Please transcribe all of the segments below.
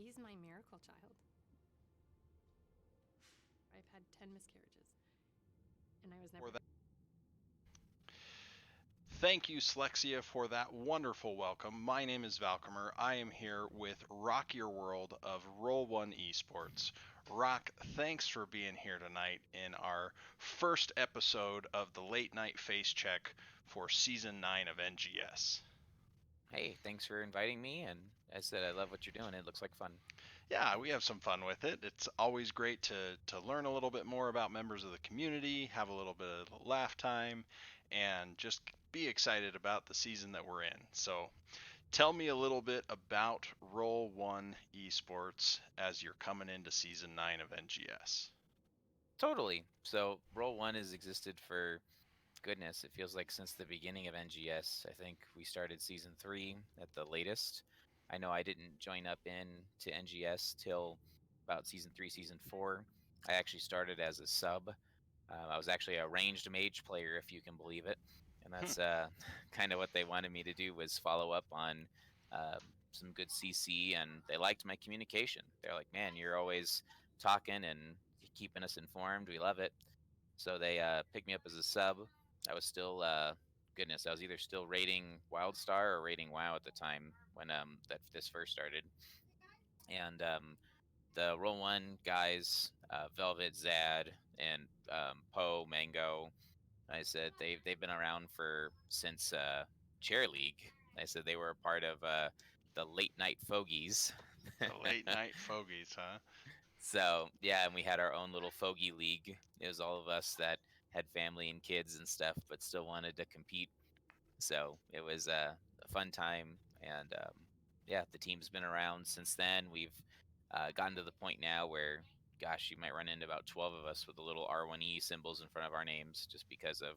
He's my miracle child. I've had 10 miscarriages, and I was never. Thank you, Slexia, for that wonderful welcome. My name is Valcomer. I am here with Rock Your World of Roll1Esports. Rock, thanks for being here tonight in our first episode of the Late Night Face Check for Season 9 of NGS. Hey, thanks for inviting me, and as I said, I love what you're doing. It looks like fun. Yeah, we have some fun with it. It's always great to learn a little bit more about members of the community, have a little bit of laugh time, and just be excited about the season that we're in. So, tell me a little bit about Roll1 Esports as you're coming into Season 9 of NGS. Totally. So, Roll1 has existed for, goodness, it feels like since the beginning of NGS. I think we started Season 3 at the latest. I know I didn't join up in to NGS till about Season 3, Season 4. I actually started as a sub. I was actually a ranged mage player, if you can believe it. And that's kind of what they wanted me to do, was follow up on some good CC, and they liked my communication. They're like, man, you're always talking and keeping us informed. We love it. So they picked me up as a sub. I was still, goodness, I was either still rating WildStar or rating WoW at the time when that this first started. And the Roll1 guys, Velvet, Zad, and Poe, Mango, I said they've been around for since Chair League. I said they were a part of the late night fogies. The late night fogies, huh? So yeah, and we had our own little fogey league. It was all of us that had family and kids and stuff, but still wanted to compete. So it was a fun time, and yeah, the team's been around since then. We've gotten to the point now where, gosh, you might run into about 12 of us with the little R1E symbols in front of our names, just because of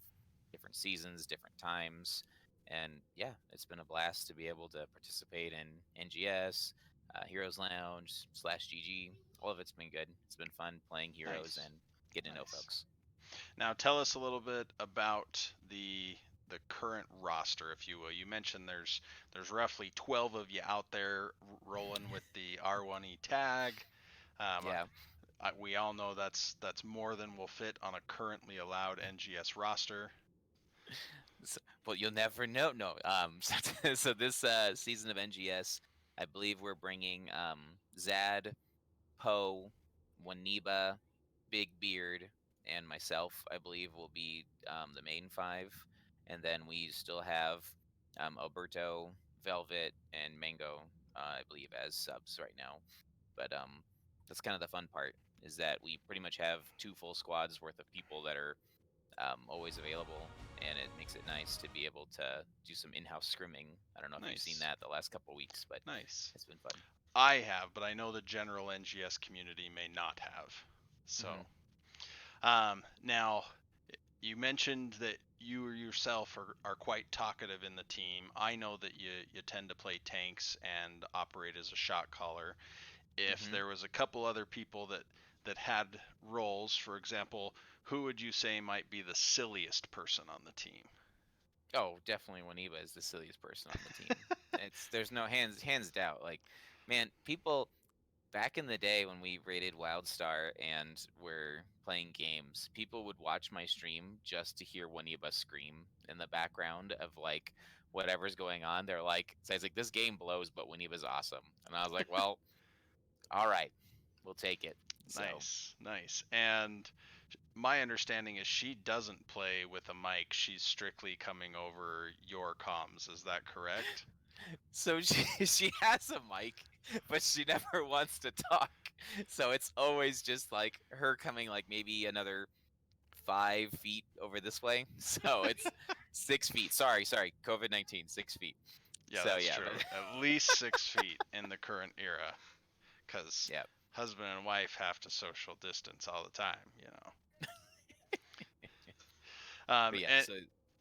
different seasons, different times. And yeah, it's been a blast to be able to participate in NGS, Heroes Lounge /GG. All of it's been good. It's been fun playing Heroes Nice. and getting to know Nice. folks. Now, tell us a little bit about the current roster, if you will. You mentioned there's roughly 12 of you out there rolling with the R1E tag. Um, Yeah. we all know that's more than will fit on a currently allowed NGS roster. Well, you'll never know. No. So this season of NGS, I believe we're bringing Zad, Poe, Waniba, Big Beard, and myself. I believe will be the main five, and then we still have Alberto, Velvet, and Mango. I believe as subs right now. But that's kind of the fun part, is that we pretty much have two full squads worth of people that are always available, and it makes it nice to be able to do some in-house scrimming. I don't know if you've seen Nice. that the last couple of weeks, but Nice. it's been fun. I have, but I know the general NGS community may not have. Mm-hmm. So, now you mentioned that you yourself are quite talkative in the team. I know that you tend to play tanks and operate as a shot caller. If Mm-hmm. there was a couple other people that had roles, for example, who would you say might be the silliest person on the team? Oh, definitely Waniba is the silliest person on the team. There's no hands doubt. Like, man, people back in the day when we rated WildStar and were playing games, people would watch my stream just to hear Waniba scream in the background of like whatever's going on. They're like, so I was like, this game blows, but Waniba's awesome. And I was like, well, all right, we'll take it. So Nice, nice. And my understanding is she doesn't play with a mic. She's strictly coming over your comms. Is that correct? so she has a mic, but she never wants to talk. So it's always just like her coming like maybe another 5 feet over this way. So it's 6 feet. Sorry, COVID-19, 6 feet. Yeah, So that's yeah, true. but At least 6 feet in the current era, because yeah. husband and wife have to social distance all the time, you know. But yeah, And so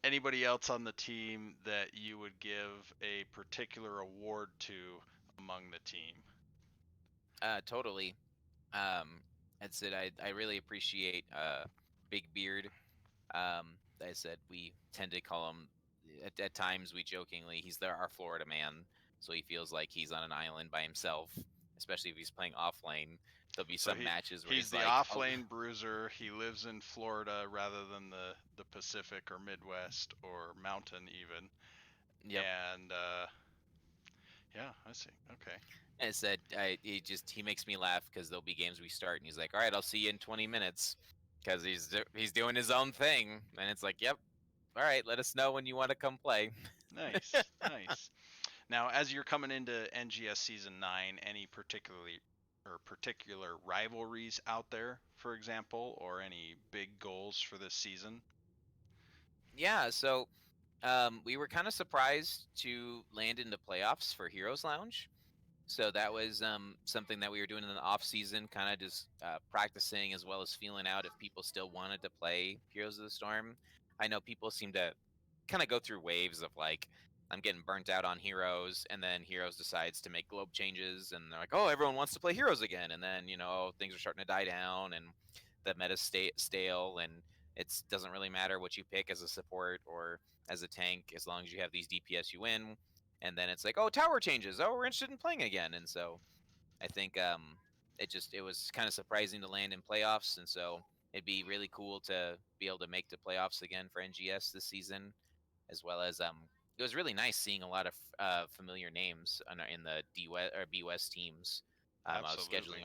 anybody else on the team that you would give a particular award to among the team? totally. Um that's it. I really appreciate Big Beard. I said we tend to call him at times we jokingly, he's our Florida man, so he feels like he's on an island by himself. especially if he's playing off lane. There'll be So some matches where he's he's the like, off oh, lane bruiser. He lives in Florida rather than the Pacific or Midwest or Mountain even. yep. And yeah, I see. Okay. I said, he makes me laugh because there'll be games we start and he's like, all right, I'll see you in 20 minutes because he's doing his own thing, and it's like, yep, all right, let us know when you want to come play. Nice, nice. Now, as you're coming into NGS Season 9, any particular rivalries out there, for example, or any big goals for this season? Yeah, so we were kind of surprised to land in the playoffs for Heroes Lounge. So that was something that we were doing in the off season, kind of just practicing as well as feeling out if people still wanted to play Heroes of the Storm. I know people seem to kind of go through waves of like, I'm getting burnt out on Heroes, and then Heroes decides to make globe changes, and they're like, oh, everyone wants to play Heroes again, and then things are starting to die down, and the meta's stale, and it doesn't really matter what you pick as a support or as a tank as long as you have these DPS, you win. And then it's like, oh, tower changes. Oh, we're interested in playing again. And so I think it was kind of surprising to land in playoffs, and so it'd be really cool to be able to make the playoffs again for NGS this season, as well as it was really nice seeing a lot of familiar names in the D West or B West teams. I was Absolutely.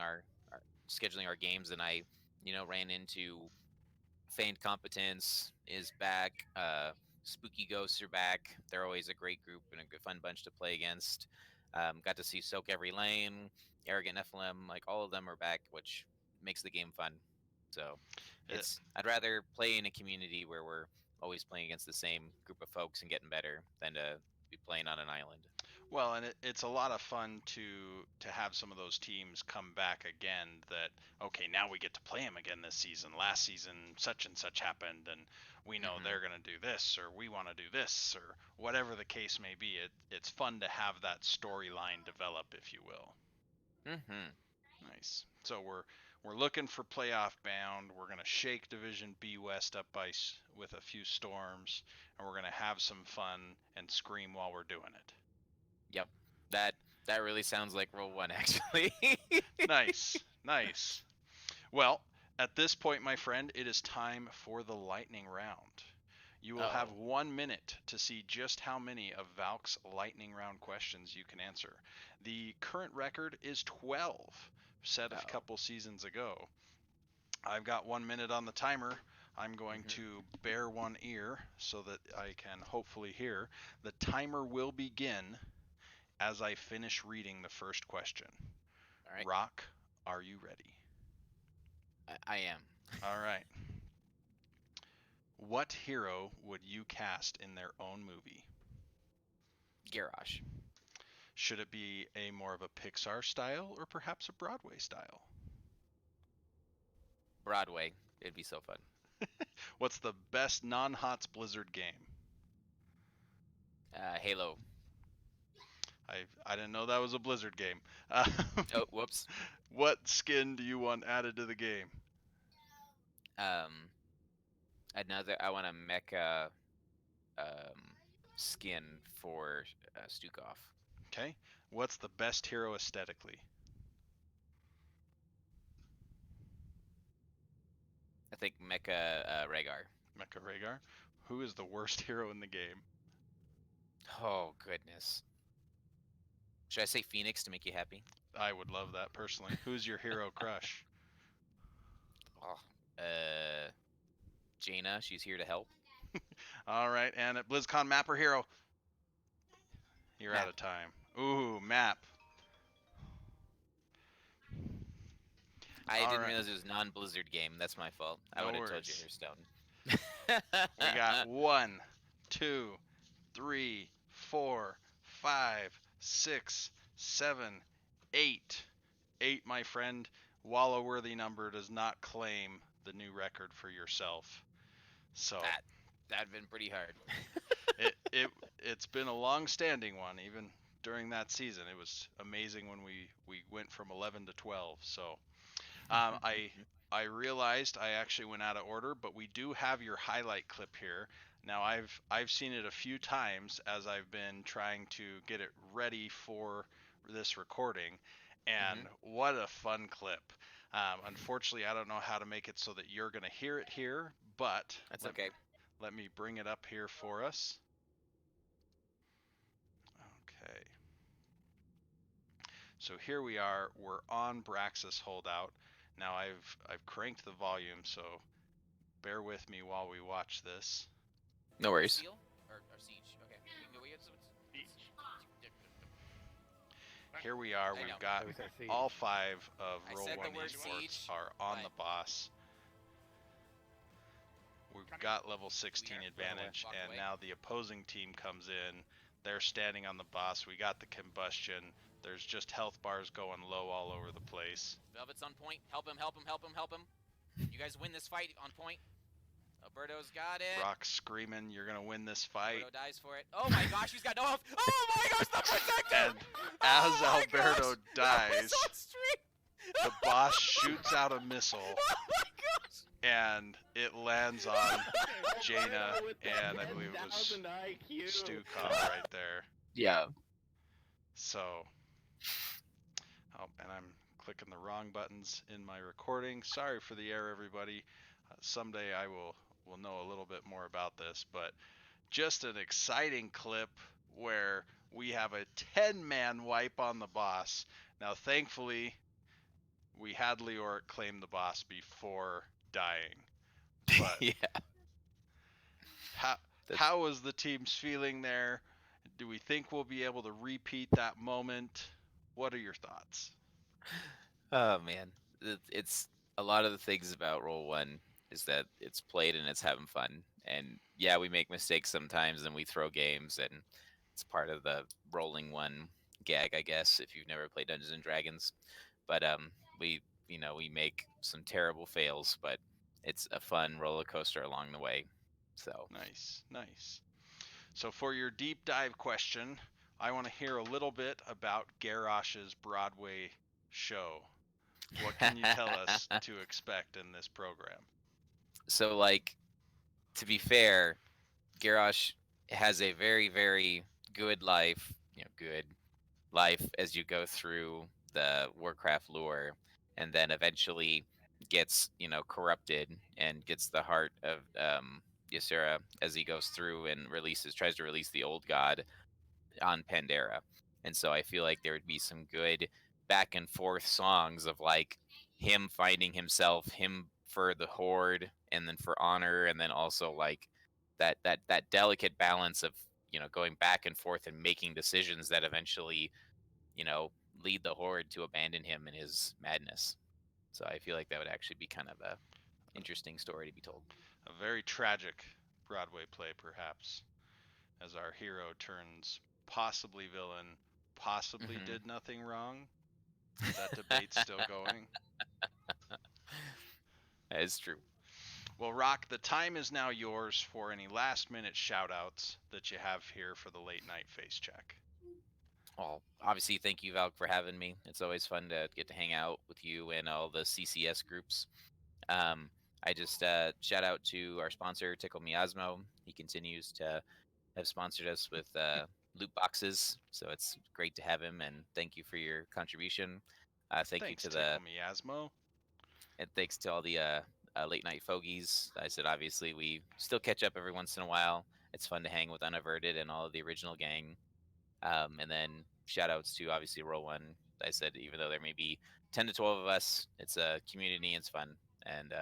scheduling our games, and I ran into Feigned Competence is back. Spooky Ghosts are back. They're always a great group and a good fun bunch to play against. Got to see Soak Every Lane, Arrogant Nephilim, like all of them are back, which makes the game fun. So It, I'd rather play in a community where we're always playing against the same group of folks and getting better than to be playing on an island. Well, and it's a lot of fun to have some of those teams come back again. That okay, now we get to play them again this season. Last season, such and such happened, and we know Mm-hmm. they're going to do this, or we want to do this, or whatever the case may be. It's fun to have that storyline develop, if you will. Mm-hmm. Nice. So we're looking for playoff bound. We're going to shake Division B West up with a few storms, and we're going to have some fun and scream while we're doing it. Yep. That really sounds like Roll1, actually. Nice, nice. Well, at this point, my friend, it is time for the lightning round. You will have Oh. 1 minute to see just how many of Valk's lightning round questions you can answer. The current record is 12, set a Oh. couple seasons ago. I've got 1 minute on the timer. I'm going Mm-hmm. to bare one ear so that I can hopefully hear. The timer will begin as I finish reading the first question. All right. Rock, are you ready? I am. All right. What hero would you cast in their own movie? Garrosh. Should it be a more of a Pixar style or perhaps a Broadway style? Broadway. It'd be so fun. What's the best non-HOTS Blizzard game? Halo. I didn't know that was a Blizzard game. Oh, whoops. What skin do you want added to the game? I want a mecha skin for Stukov. Okay. What's the best hero aesthetically? I think mecha Rhaegar. Mecha Rhaegar. Who is the worst hero in the game? Oh goodness. Should I say Phoenix to make you happy? I would love that personally. Who's your hero crush? Oh, Jaina. She's here to help. All right, and at BlizzCon, map or hero? You're Map. out of time. Ooh, map. I All didn't right. realize it was non-Blizzard game. That's my fault. I No would have told you, worries. Hearthstone. We got 1, 2, 3, 4, 5, 6, 7, 8. 8, my friend. While a worthy number does not claim the new record for yourself. So that'd been pretty hard. it's been a long-standing one. Even during that season, it was amazing when we went from 11 to 12. So I realized I actually went out of order, but we do have your highlight clip here. Now I've seen it a few times as I've been trying to get it ready for this recording, And what a fun clip. Unfortunately, I don't know how to make it so that you're going to hear it here, but That's okay. Let me bring it up here for us. Okay. So here we are. We're on Braxis holdout. Now I've cranked the volume, so bear with me while we watch this. No worries. Seal or siege? Okay. Here we are. We've got all 5 of Roll1Esports are on the boss. We've got level 16 advantage, and now the opposing team comes in. They're standing on the boss. We got the combustion. There's just health bars going low all over the place. Velvet's on point. Help him, help him, help him, help him. You guys win this fight on point. Alberto's got it. Rock screaming, you're going to win this fight. Alberto dies for it. Oh my gosh, he's got no health. Oh my gosh, the protector! And as Alberto dies, the boss shoots out a missile. Oh my gosh! And it lands on Jaina, and I believe it was Stu Cobb right there. Yeah. So, oh, and I'm clicking the wrong buttons in my recording. Sorry for the error, everybody. Someday I will know a little bit more about this, but just an exciting clip where we have a 10-man wipe on the boss. Now, thankfully, we had Leoric claim the boss before dying. But yeah. How was the team's feeling there? Do we think we'll be able to repeat that moment? What are your thoughts? Oh man, it's a lot of the things about Roll1 is that it's played and it's having fun. And yeah, we make mistakes sometimes and we throw games, and it's part of the rolling one gag, I guess, if you've never played Dungeons and Dragons. But we make some terrible fails, but it's a fun roller coaster along the way. So nice. So for your deep dive question, I want to hear a little bit about Garrosh's Broadway show. What can you tell us to expect in this program? So, like, to be fair, Garrosh has a very, very good life, good life as you go through the Warcraft lore, and then eventually gets, corrupted and gets the heart of Ysera as he goes through and tries to release the old god on Pandera. And so I feel like there would be some good back and forth songs of like him finding himself, him for the horde, and then for honor, and then also like that delicate balance of going back and forth and making decisions that eventually lead the horde to abandon him in his madness. So I feel like that would actually be kind of a interesting story to be told. A very tragic Broadway play, perhaps, as our hero turns possibly villain, possibly did nothing wrong. Is that debate still going? That is true. Well, Rock, the time is now yours for any last-minute shout-outs that you have here for the late night face check. Well, obviously, thank you, Valk, for having me. It's always fun to get to hang out with you and all the CCS groups. I just shout out to our sponsor, Tickle Miasmo. He continues to have sponsored us with loot boxes, so it's great to have him, and thank you for your contribution. Thanks you to Tickle Miasmo. And thanks to all the late night fogies. I said, obviously, we still catch up every once in a while. It's fun to hang with Unaverted and all of the original gang. And then shout outs to obviously Roll1. I said, even though there may be 10 to 12 of us, it's a community, it's fun. And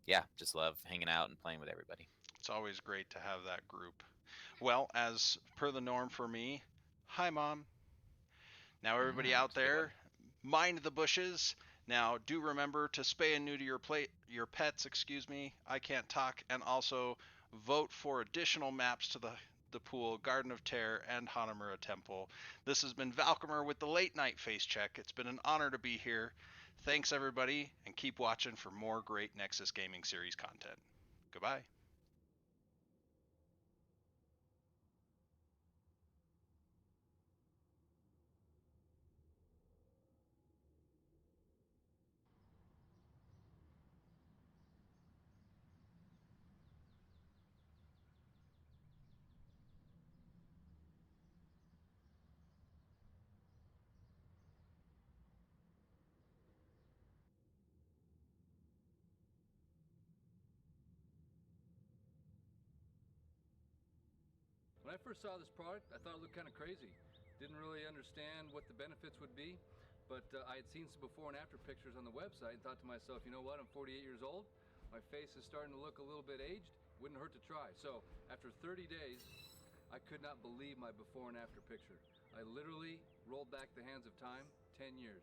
yeah, just love hanging out and playing with everybody. It's always great to have that group. Well, as per the norm for me, hi, Mom. Now, everybody out there, mind the bushes. Now, do remember to spay and neuter your pets, I can't talk, and also vote for additional maps to the pool, Garden of Terror, and Hanamura Temple. This has been Valkymer with the Late Night Face Check. It's been an honor to be here. Thanks, everybody, and keep watching for more great Nexus Gaming Series content. Goodbye. I first saw this product, I thought it looked kind of crazy. Didn't really understand what the benefits would be, but I had seen some before and after pictures on the website and thought to myself, you know what, I'm 48 years old. My face is starting to look a little bit aged. Wouldn't hurt to try. So after 30 days, I could not believe my before and after picture. I literally rolled back the hands of time 10 years.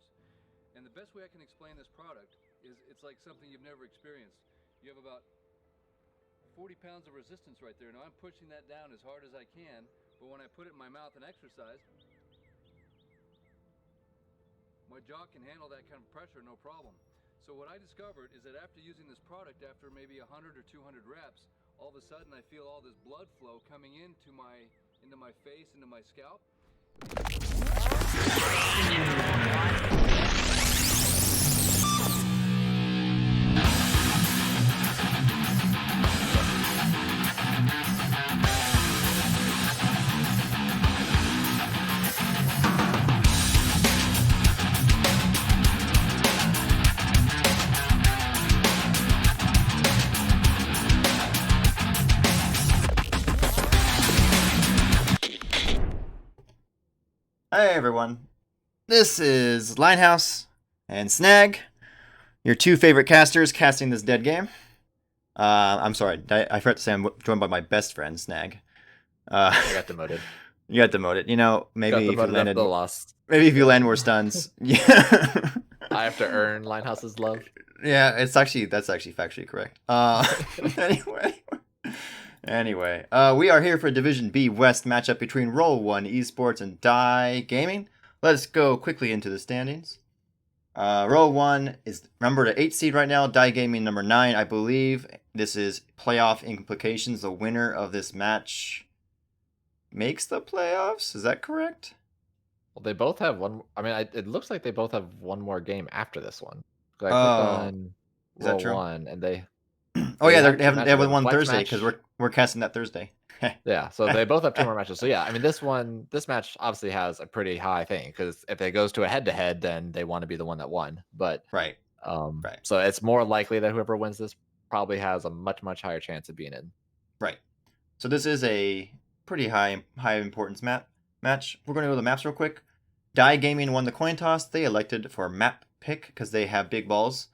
And the best way I can explain this product is it's like something you've never experienced. You have about 40 pounds of resistance right there. Now I'm pushing that down as hard as I can, but when I put it in my mouth and exercise, my jaw can handle that kind of pressure no problem. So what I discovered is that after using this product, after maybe 100 or 200 reps, all of a sudden I feel all this blood flow coming into my face, into my scalp. Hi everyone, this is Linehouse and Snag, your two favorite casters casting this dead game. I'm sorry, I forgot to say I'm joined by my best friend, Snag. I got demoted. You got demoted. You know, maybe if you landed, maybe if you land more stuns. Yeah. I have to earn Linehouse's love. Yeah, that's actually factually correct. Anyway, we are here for Division B West matchup between Roll1Esports and Die Gaming. Let's go quickly into the standings. Roll1 is number 8 seed right now. Die Gaming number 9, I believe. This is playoff implications. The winner of this match makes the playoffs. Is that correct? Well, they both have one. I mean, it looks like they both have one more game after this one. I clicked on is that true? Roll1, and they. Oh yeah, they have one Thursday because we're casting that Thursday. Yeah, so they both have 2 more matches. So yeah, I mean, this match obviously has a pretty high thing because if it goes to a head-to-head, then they want to be the one that won. But right. So it's more likely that whoever wins this probably has a much higher chance of being in. Right. So this is a pretty high importance match. We're going to go to the maps real quick. Die Gaming won the coin toss. They elected for map pick because they have big balls.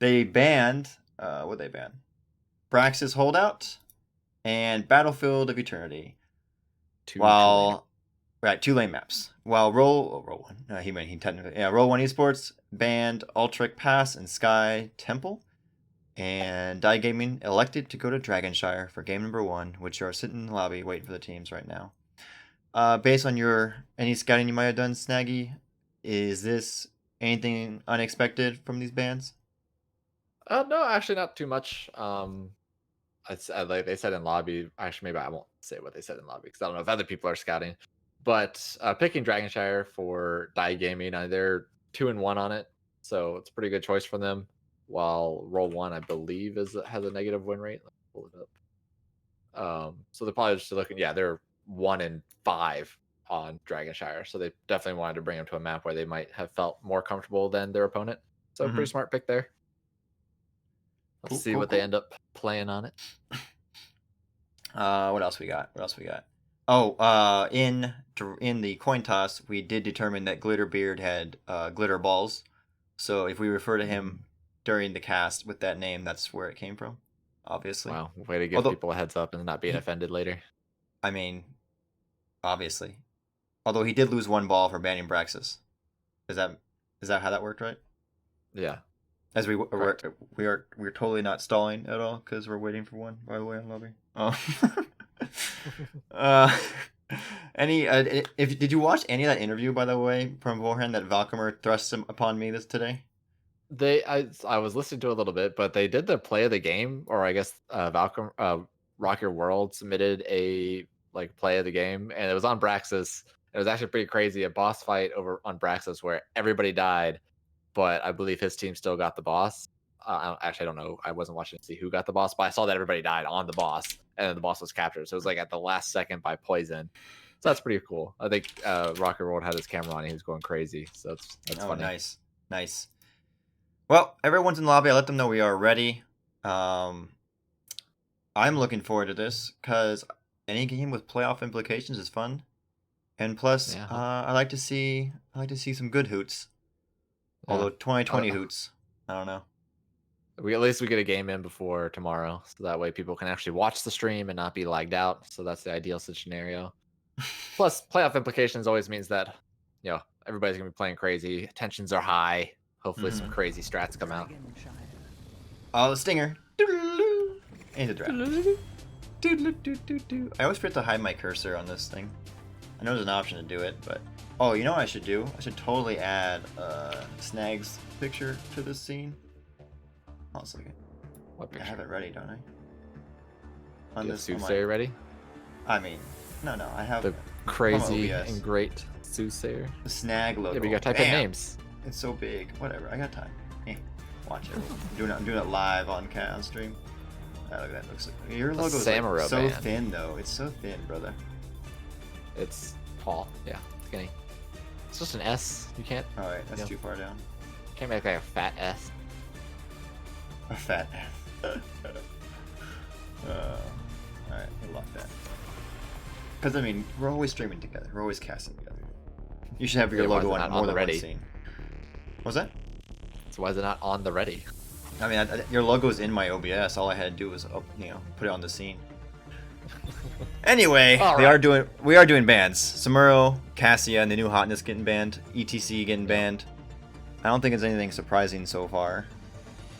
They banned what they ban? Brax's Holdout and Battlefield of Eternity. Two lane maps. While Roll1Esports banned Ultric Pass and Sky Temple, and Die Gaming elected to go to Dragonshire for game number 1, which are sitting in the lobby waiting for the teams right now. Based on any scouting you might have done, Snaggy, is this anything unexpected from these bans? No, actually not too much. Like they said in lobby. Actually, maybe I won't say what they said in lobby because I don't know if other people are scouting. But picking Dragonshire for Die Gaming, they're 2-1 on it, so it's a pretty good choice for them. While Roll1, I believe, has a negative win rate. Let me pull it up. So they're probably just looking. Yeah, they're 1-5 on Dragonshire, so they definitely wanted to bring them to a map where they might have felt more comfortable than their opponent. So pretty smart pick there. Let's see what they end up playing on it. What else we got? Oh, in the coin toss, we did determine that Glitterbeard had glitter balls. So if we refer to him during the cast with that name, that's where it came from, obviously. Wow, way to give people a heads up and not being offended later. I mean, obviously. Although he did lose 1 ball for banning Braxis. Is that how that worked, right? Yeah. As we're totally not stalling at all because we're waiting for one, by the way, on lobby. Oh. Did you watch any of that interview, by the way, from beforehand that Valkymer thrust upon me today? I was listening to a little bit, but they did the play of the game, or I guess Valkymer Rock Your World submitted a play of the game, and it was on Braxis. It was actually pretty crazy, a boss fight over on Braxis where everybody died. But I believe his team still got the boss. I don't know. I wasn't watching to see who got the boss, but I saw that everybody died on the boss, and then the boss was captured. So it was at the last second by poison. So that's pretty cool. I think Rocker World had his camera on and he was going crazy. So that's funny. Nice. Well, everyone's in the lobby. I let them know we are ready. I'm looking forward to this because any game with playoff implications is fun, and plus, Yeah. I like to see some good hoots. Although 2020 hoots, I don't know. At least we get a game in before tomorrow, so that way people can actually watch the stream and not be lagged out. So that's the ideal scenario. Plus, playoff implications always means that everybody's gonna be playing crazy. Tensions are high. Hopefully, some crazy strats come out. Oh, the stinger. Doodle-doo. And the draft. Doodle-doo-doo-doo. I always forget to hide my cursor on this thing. I know there's an option to do it, but oh, you know what I should do? I should totally add Snag's picture to this scene. Hold on a second. What I picture? have it ready, don't I? On this this Soothsayer ready? I mean, no, I have The crazy OBS. and great Soothsayer. the Snag logo. Yeah, but you gotta type in Bam! names. It's so big. Whatever, I got time. Watch it. I'm doing it live on stream. Look at that. Looks like your logo is Samuro so band. thin though. It's so thin, brother. It's tall. Yeah, skinny. It's just an S. You can't All right, that's Yep. too far down. make like a fat S. A fat. Alright, we'll lock that. Because, I mean, we're always streaming together. We're always casting together. You should have your Yeah, why is logo it on not more on than the one ready? scene. What's that? So why is it not on the ready? I mean, your logo's in my OBS. All I had to do was, put it on the scene. Anyway, All we right. are doing bans. Samuro, Cassia, and the new Hotness getting banned. ETC getting banned. I don't think it's anything surprising so far.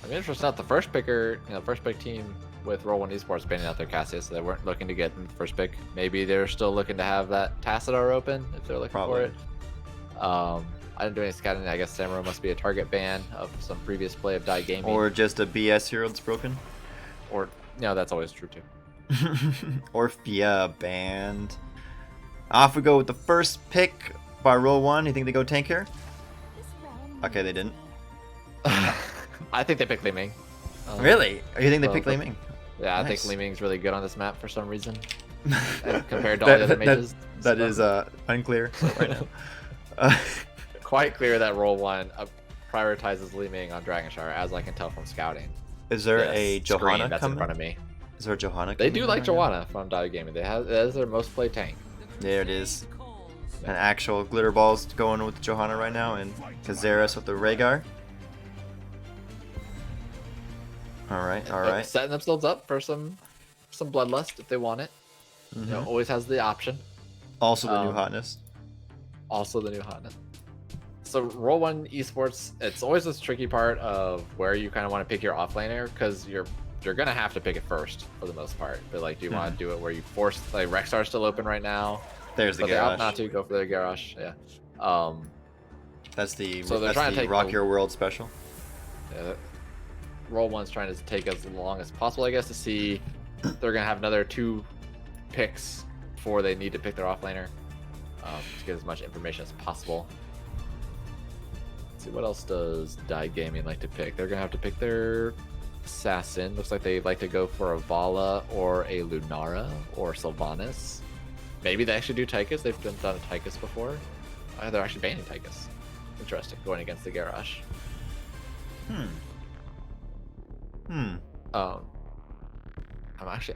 I mean, it's not the first picker, first pick team with Roll1Esports banning out their Cassia, so they weren't looking to get in the first pick. Maybe they're still looking to have that Tassadar open if they're looking Probably. for it. I didn't do any scouting. I guess Samuro must be a target ban of some previous play of Die Gaming. Or just a BS hero that's broken. Or that's always true too. Orphea banned. Off we go with the first pick by Roll1. You think they go tank here? Okay, they didn't. I think they picked Li Ming. Really? Or you think they well, picked Li Ming? Yeah, I Nice. think Li Ming's really good on this map for some reason. Compared to all the other mages. That is unclear right now. Quite clear that Roll1 prioritizes Li Ming on Dragon Shower, as I can tell from scouting. Is there This a screen Johanna that's coming? in front of me? Is there a Johanna They coming do like right now? Joanna from Die Gaming. That is their most played tank. There it is. An actual glitter balls going with Johanna right now, and Kazaris with the Rhaegar. Alright. Setting themselves up for some bloodlust if they want it. Mhm. Always has the option. Also the new Um, hotness. Also the new hotness. So Roll1Esports, it's always this tricky part of where you kind of want to pick your offlaner, because you're gonna have to pick it first for the most part. But like, do you want to do it where you force, like, Rexar's still open right now, There's the but they opt not Garrosh. to go for their Garrosh. Yeah. That's the So they're trying to take Rock the- Your World special. Roll1's trying to take as long as possible, I guess, to see they're gonna have another 2 picks before they need to pick their offlaner, to get as much information as possible. Let's see, what else does Die Gaming like to pick? They're gonna have to pick their assassin. Looks like they like to go for a Vala or a Lunara or Sylvanas. Maybe they actually do Tychus. They've done a Tychus before. They're actually banning Tychus. Interesting, going against the Garrosh.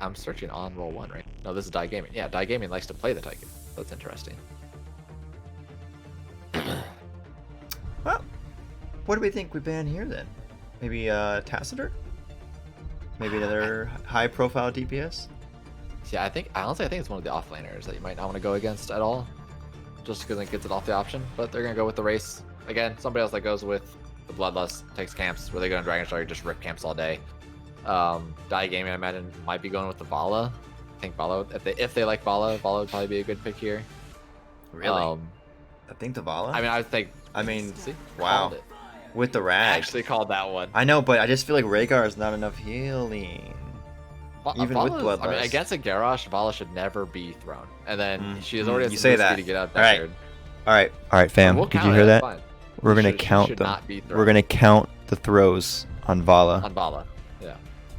I'm searching on Roll1, right? No, this is Die Gaming. Yeah, Die Gaming likes to play the Tychus. That's interesting. Well, what do we think we ban here then? Maybe Tassadar? Maybe another high-profile DPS? Yeah, honestly I think it's one of the offlaners that you might not want to go against at all, just because it gets it off the option. But they're gonna go with the race again. Somebody else that goes with the Bloodlust takes camps. Where they go on Dragon Star, just rip camps all day. Die Gaming, I imagine, might be going with the Vala. I think Vala, if they like Vala would probably be a good pick here. Really? I think the Vala? I mean, see, wow. called it. With the I rag. actually called that one. I know, but I just feel like Rhaegar is not enough healing. Even with Vala's- I mean, Bloodlust. against a Garrosh, Vala should never be thrown. And then she has already has you some say good that. speed to get out of All right. All right, fam. We'll Did you count hear it, that? that's fine. We're gonna She count should them. not be thrown. We're gonna count the throws on Vala. On Vala. Yeah.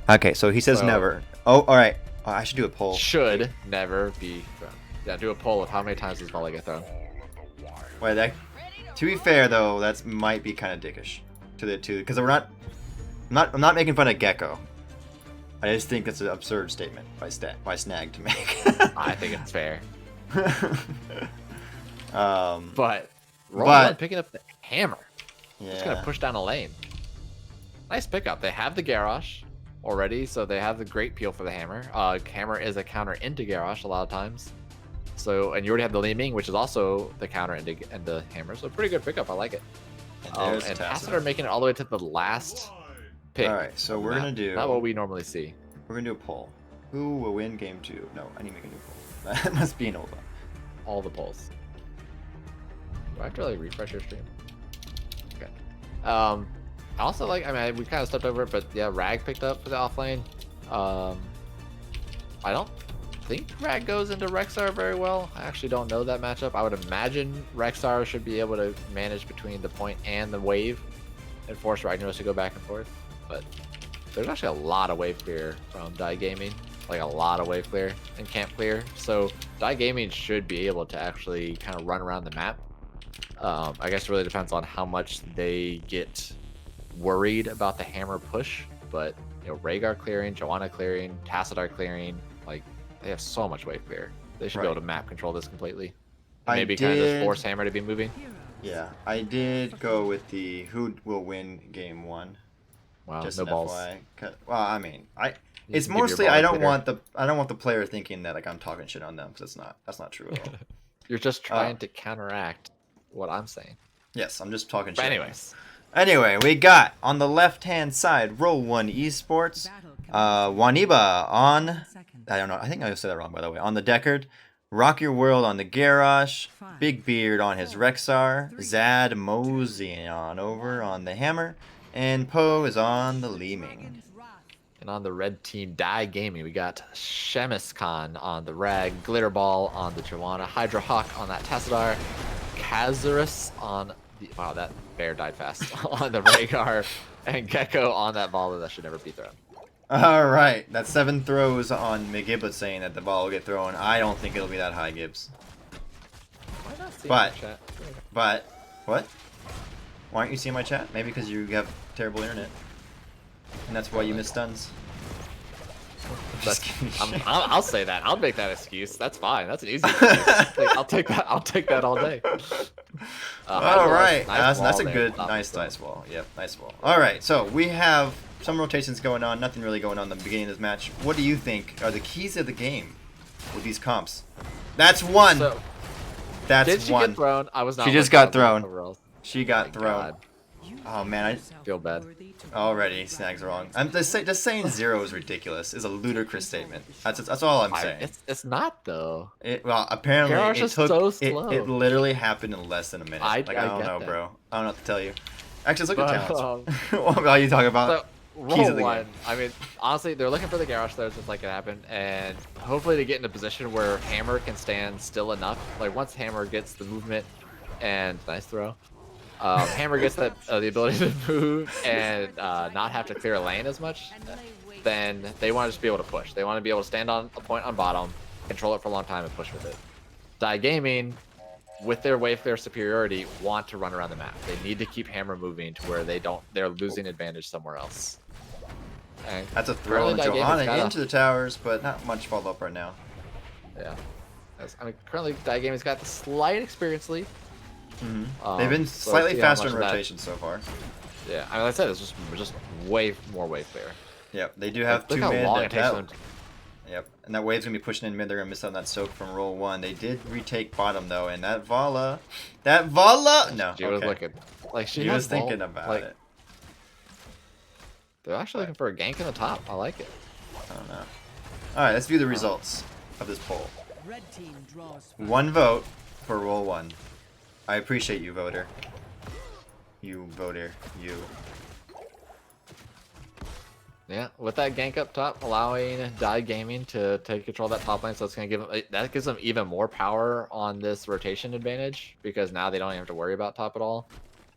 Okay, so he says So- never. Oh, all right. I should do a poll. Should never be thrown. Yeah, do a poll of how many times does Vala get thrown. Wait, to be fair though, that might be kind of dickish to the two, because I'm not making fun of Gecko. I just think it's an absurd statement by Snag to make. I think it's fair. um, But Roll1 But- picking up the hammer. Just gonna yeah. push down a lane. Nice pickup. They have the Garrosh already, so they have the great peel for the hammer. Hammer is a counter into Garrosh a lot of times. So, and you already have the Lee which is also the counter into hammer. So pretty good pickup. I like it. And there's And Tacit. Tacit making it all the way to the last pick. All right, so of the we're map. gonna do. Not what we normally see. We're gonna do a poll. Who will win game 2? No, I need to make a new poll. That must be an old one. All the polls. Do I have to like refresh your stream? Okay. I also like. I mean, we kind of stepped over it, but yeah, Rag picked up for the off lane. I don't think Rag goes into Rexar very well. I actually don't know that matchup. I would imagine Rexar should be able to manage between the point and the wave and force Ragnaros to go back and forth. But there's actually a lot of wave clear from Die Gaming. Like a lot of wave clear and camp clear. So Die Gaming should be able to actually kind of run around the map. I guess it really depends on how much they get worried about the hammer push. But you know, Rhaegar clearing, Joanna clearing, Tassadar clearing, like they have so much wave clear. They should be able to map control this completely. I Maybe kind of just did- force hammer to be moving. Yeah, I did go with the who will win game 1. Wow, Just no an balls. FYI. Well, I mean, You it's can give your mostly ball I to don't Twitter. want the player thinking that like I'm talking shit on them because that's not true at all. You're just trying to counteract what I'm saying. Yes, I'm just talking shit. But anyways, Anyway, we got on the left-hand side Roll1Esports, Waniba on, I don't know, I think I said that wrong by the way, on the Deckard, Rock Your World on the Garrosh, Big Beard on his Rexar, Zad moseying on over on the Hammer, and Poe is on the Leeming. and on the red team, Die Gaming, we got Shemis Khan on the Rag, Glitterball on the Joanna, Hydra Hawk on that Tassadar, Kazarus on the, wow, that bear died fast, on the Rhaegar, and Gecko on that ball that should never be thrown. Alright, that's 7 throws on McGiblet saying that the ball will get thrown. I don't think it'll be that high, Gibbs. Why not see But- my chat? But, what? Why aren't you seeing my chat? Maybe because you have terrible internet. And that's why you miss stuns. Just kidding. I'll say that. I'll make that excuse. That's fine. That's an easy excuse. Like, I'll take that. I'll take that all day. All right, nice that's wall a there. good, Top nice of wall. Yep, nice wall. All right, so we have some rotations going on. Nothing really going on in the beginning of this match. What do you think are the keys of the game with these comps? That's one. So, That's did she one. get thrown? I was not. She just looking got at the thrown. overalls. She got My thrown. God. Oh man, I Feel bad. already Snag's wrong. I'm just saying 0 is ridiculous. Is a ludicrous statement. That's all I'm saying. It's not though. Well, apparently Garrosh it is took. so slow. It literally happened in less than a minute. I Like I don't get know, that. bro. I don't know what to tell you. Actually, let's look at But, talents. What are you talking about? So keys of roll the one. game. I mean, honestly, they're looking for the Garrosh there just like it happened, and hopefully they get in a position where Hammer can stand still enough. Like once Hammer gets the movement and nice throw. Hammer gets that the ability to move and not have to clear a lane as much, then they want to just be able to push. They want to be able to stand on a point on bottom, control it for a long time, and push with it. Die Gaming, with their wave clear superiority, want to run around the map. They need to keep Hammer moving to where they're losing advantage somewhere else. And That's a throw currently on Die Gaming's Johanna got a- into the towers, but not much follow up right now. Yeah. I mean, currently Die Gaming's got the slight experience lead. They've been so slightly see how faster much in of that- rotation so far. Yeah, I mean, like I said, it's just way more wave clear. Yep, they do have Look 2 how mid. long it takes that- them. Yep, and that wave's gonna be pushing in mid. They're gonna miss out on that soak from roll 1. They did retake bottom though, and that Vala, no, She was okay. looking like she was had ball, thinking about like, it. They're actually looking for a gank in the top. I like it. I don't know. All right, let's view the results of this poll. Red team draws 1 vote for roll 1. I appreciate you, voter. You voter, you. Yeah, with that gank up top, allowing Die Gaming to take control of that top lane, so it's gonna give them that gives them even more power on this rotation advantage because now they don't even have to worry about top at all,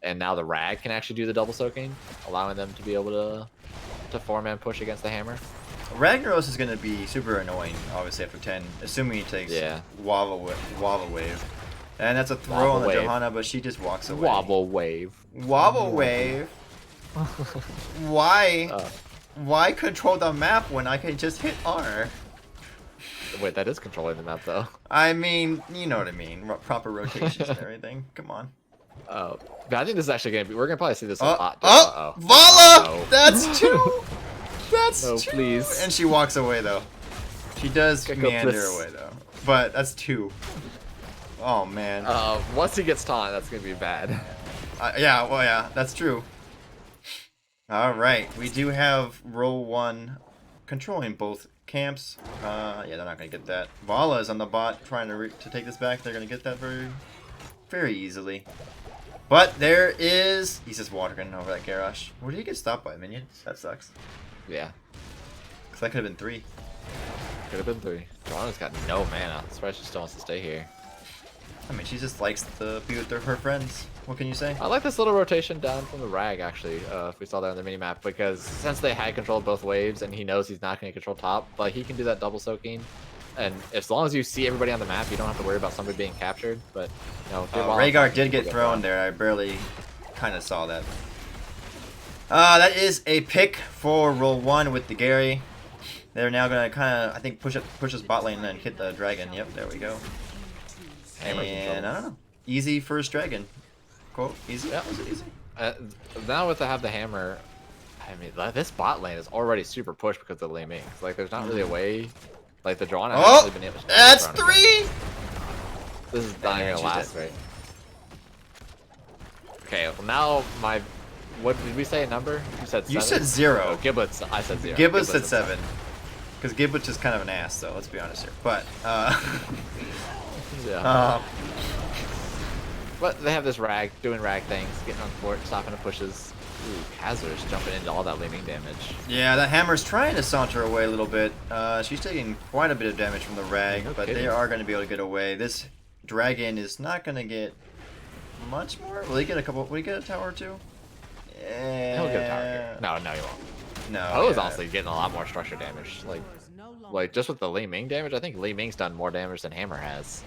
and now the Rag can actually do the double soaking, allowing them to be able to 4-man push against the Hammer. Ragnaros is gonna be super annoying, obviously after 10, assuming he takes Wava Wave. And that's a throw Wobble on the wave. Johanna, but she just walks away. Wobble wave. Wobble wave. Why? Why control the map when I can just hit R? Wait, that is controlling the map though. I mean, you know what I mean. Proper rotations and everything. Come on. Oh, but I think this is actually gonna be. We're gonna probably see this a lot. Oh, Uh-oh. Vala! Oh, no. That's 2! That's No, 2! please. And she walks away, though. She does Go meander bliss. away, though. But that's 2. Oh, man. Once he gets taunt, that's gonna be bad. Yeah, well, yeah, that's true. Alright, we do have Roll1 controlling both camps. Yeah, they're not going to get that. Vala is on the bot trying to take this back. They're going to get that very easily. But there is... He's just walking over that garage. Where did he get stopped by, minions? That sucks. Yeah, Because that could have been 3. could have been 3. Joanna's got no mana. That's why she still wants to stay here. I mean, she just likes to be with her friends. What can you say? I like this little rotation down from the rag, actually, if we saw that on the minimap, because since they had controlled both waves and he knows he's not going to control top, but he can do that double soaking. And as long as you see everybody on the map, you don't have to worry about somebody being captured. But, you know, Rhaegar did get thrown there. I barely kind of saw that. That is a pick for Roll1 with the Gary. They're now going to kind of, I think, push this bot lane and hit the dragon. Yep, there we go. And I don't know. Easy first dragon. Quote, easy? Yeah. Was it easy? Now with have the hammer, I mean, this bot lane is already super pushed because of the Li Ming. Like, there's not really a way. Like, the Joanna hasn't really been able to. That's 3! This is not Man, gonna she's last, dead. right? Okay, well now what did we say a number? You said 7? You said 0. Oh, Giblets, I said 0. Giblets said 7. Because Giblets is kind of an ass, though, let's be honest here. But, Yeah. But they have this rag, doing rag things, getting on court, stopping the pushes. Ooh, Kazer's jumping into all that Li Ming damage. yeah, that hammer's trying to saunter away a little bit. She's taking quite a bit of damage from the rag, No but kidding. they are going to be able to get away. This dragon is not going to get much more. Will he get a couple? Will he get a tower or 2? Yeah. He'll get a tower here. No, he won't. No. I was yeah. honestly getting a lot more structure damage. Like just with the Li Ming damage, I think Li Ming's done more damage than Hammer has.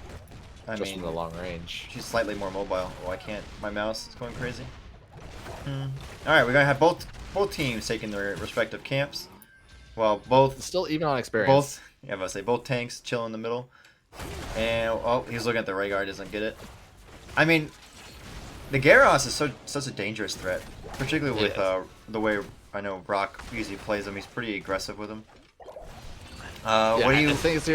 I Just mean, from the long range. she's slightly more mobile. Oh, I can't. My mouse is going crazy. All right, we're gonna have both teams taking their respective camps. Well, both Still even on experience. yeah, I was say both tanks chill in the middle. And oh, he's looking at the Rhaegar, doesn't get it. I mean, the Gyarados is such a dangerous threat, particularly with the way I know Brock usually plays him. He's pretty aggressive with him. What do you The thing is,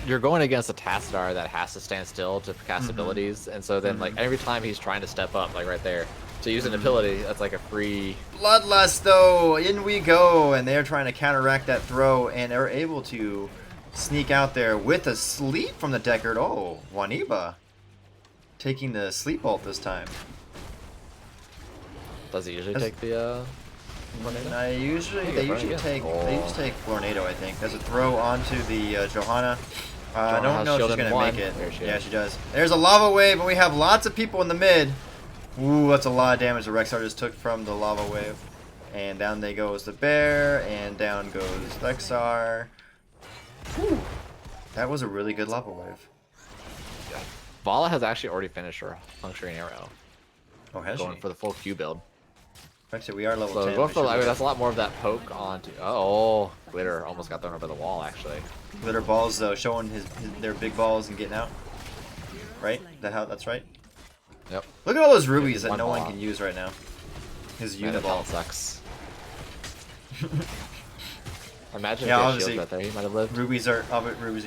you're going against a Tassadar that has to stand still to cast abilities, and so then like every time he's trying to step up, like right there, to use an ability, that's like a free. Bloodlust though? In we go, and they're trying to counteract that throw, and they're able to sneak out there with a sleep from the Deckard. Oh, Waniba taking the sleep ult this time. Does he usually take the? And I usually Take it, they bro, usually yeah. take Oh. they usually take Tornado, I think. There's a throw onto the Johanna. I Johanna don't has know if shield she's in gonna one. make it. There she Yeah, is. she does. There's a lava wave, and we have lots of people in the mid. Ooh, that's a lot of damage the Rexar just took from the lava wave. And down they goes the bear, and down goes Rexar. Ooh, that was a really good lava wave. Vala has actually already finished her puncturing arrow, Oh, has going she? for the full Q build. Actually, we are level So 10. going we for should that's a lot more of that poke onto. Oh, Glitter almost got thrown over the wall actually. Glitter balls though, showing their big balls and getting out. Right? That's right. Yep. Look at all those rubies that One no one ball. can use right now. His Man, that Uniball. talent sucks. Imagine Yeah, if he had obviously, shields right there, he might have lived. Rubies are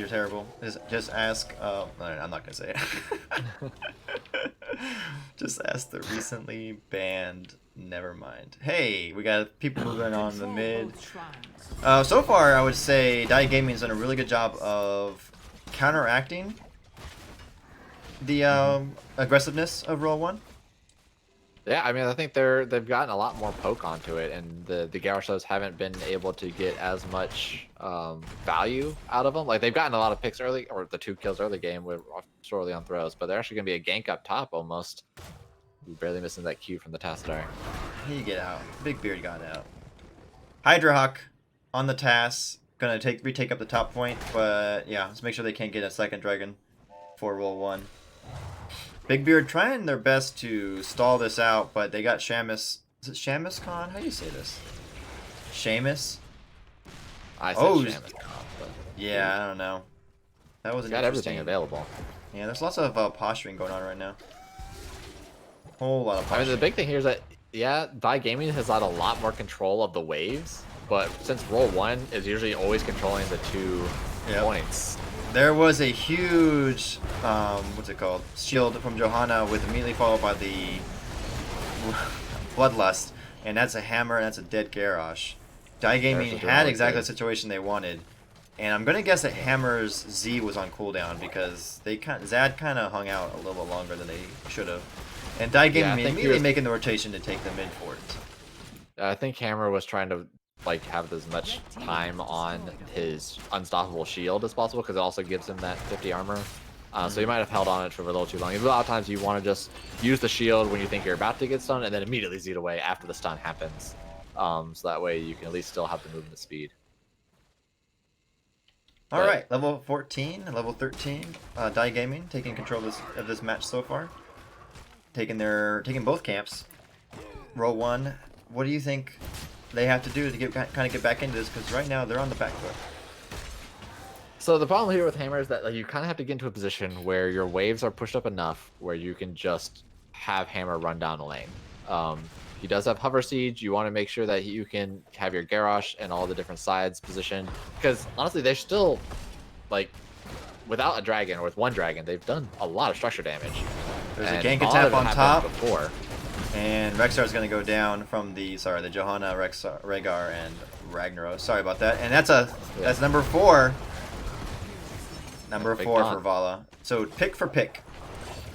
terrible. Just ask. I'm not gonna say it. Just ask the recently banned. Never mind. Hey, we got people moving on the mid. So far, I would say Dai Gaming's done a really good job of counteracting the aggressiveness of Roll1. Yeah, I mean, I think they've gotten a lot more poke onto it, and the Gyarados haven't been able to get as much value out of them. Like they've gotten a lot of picks early, or the 2 kills early game with sorely on throws, but they're actually gonna be a gank up top almost. We're barely missing that Q from the Tassadar. He get out. Big Beard got out. Hydrahawk on the task. Gonna retake up the top point, but yeah, let's make sure they can't get a second dragon for Roll1. Big Beard trying their best to stall this out, but they got Shamus. Is it Shamus Khan? How do you say this? Shamus? I said Oh, Sham is off, but Yeah, I don't know. That was he's an got everything interesting- available. Yeah, there's lots of posturing going on right now. Whole lot of I posturing. mean, the big thing here is that, yeah, Die Gaming has had a lot more control of the waves, but since Roll1 is usually always controlling the 2 Yep. points, There was a huge, what's it called? Shield from Johanna with immediately followed by the Bloodlust, and that's a hammer and that's a dead Garrosh. Die Gaming Garrosh is doing had what exactly he the situation they wanted, and I'm gonna guess that Hammer's Z was on cooldown because Zad kind of hung out a little bit longer than they should have, and Die I Gaming think he immediately was- making the rotation to take the mid fort. I think Hammer was trying to like have as much time on his unstoppable shield as possible because it also gives him that 50 armor. So he might have held on it for a little too long. A lot of times you want to just use the shield when you think you're about to get stunned and then immediately Z away after the stun happens. So that way you can at least still have the movement speed. All But- right, level 14, and level 13, Die Gaming taking control of this match so far, taking both camps. Roll1, what do you think they have to do to kind of get back into this? Because right now they're on the back foot. So the problem here with Hammer is that like, you kind of have to get into a position where your waves are pushed up enough where you can just have Hammer run down a lane. He does have Hover Siege. You want to make sure that you can have your Garrosh and all the different sides positioned. Because honestly, they're still, like, without a dragon or with one dragon, they've done a lot of structure damage. There's a And gank a lot attack of it on happened top, Before. and Rexar's going to go down from the Johanna, Rhaegar, and Ragnaros. Sorry about that. And that's number 4. Number Big 4 con. for Vala. So pick for pick.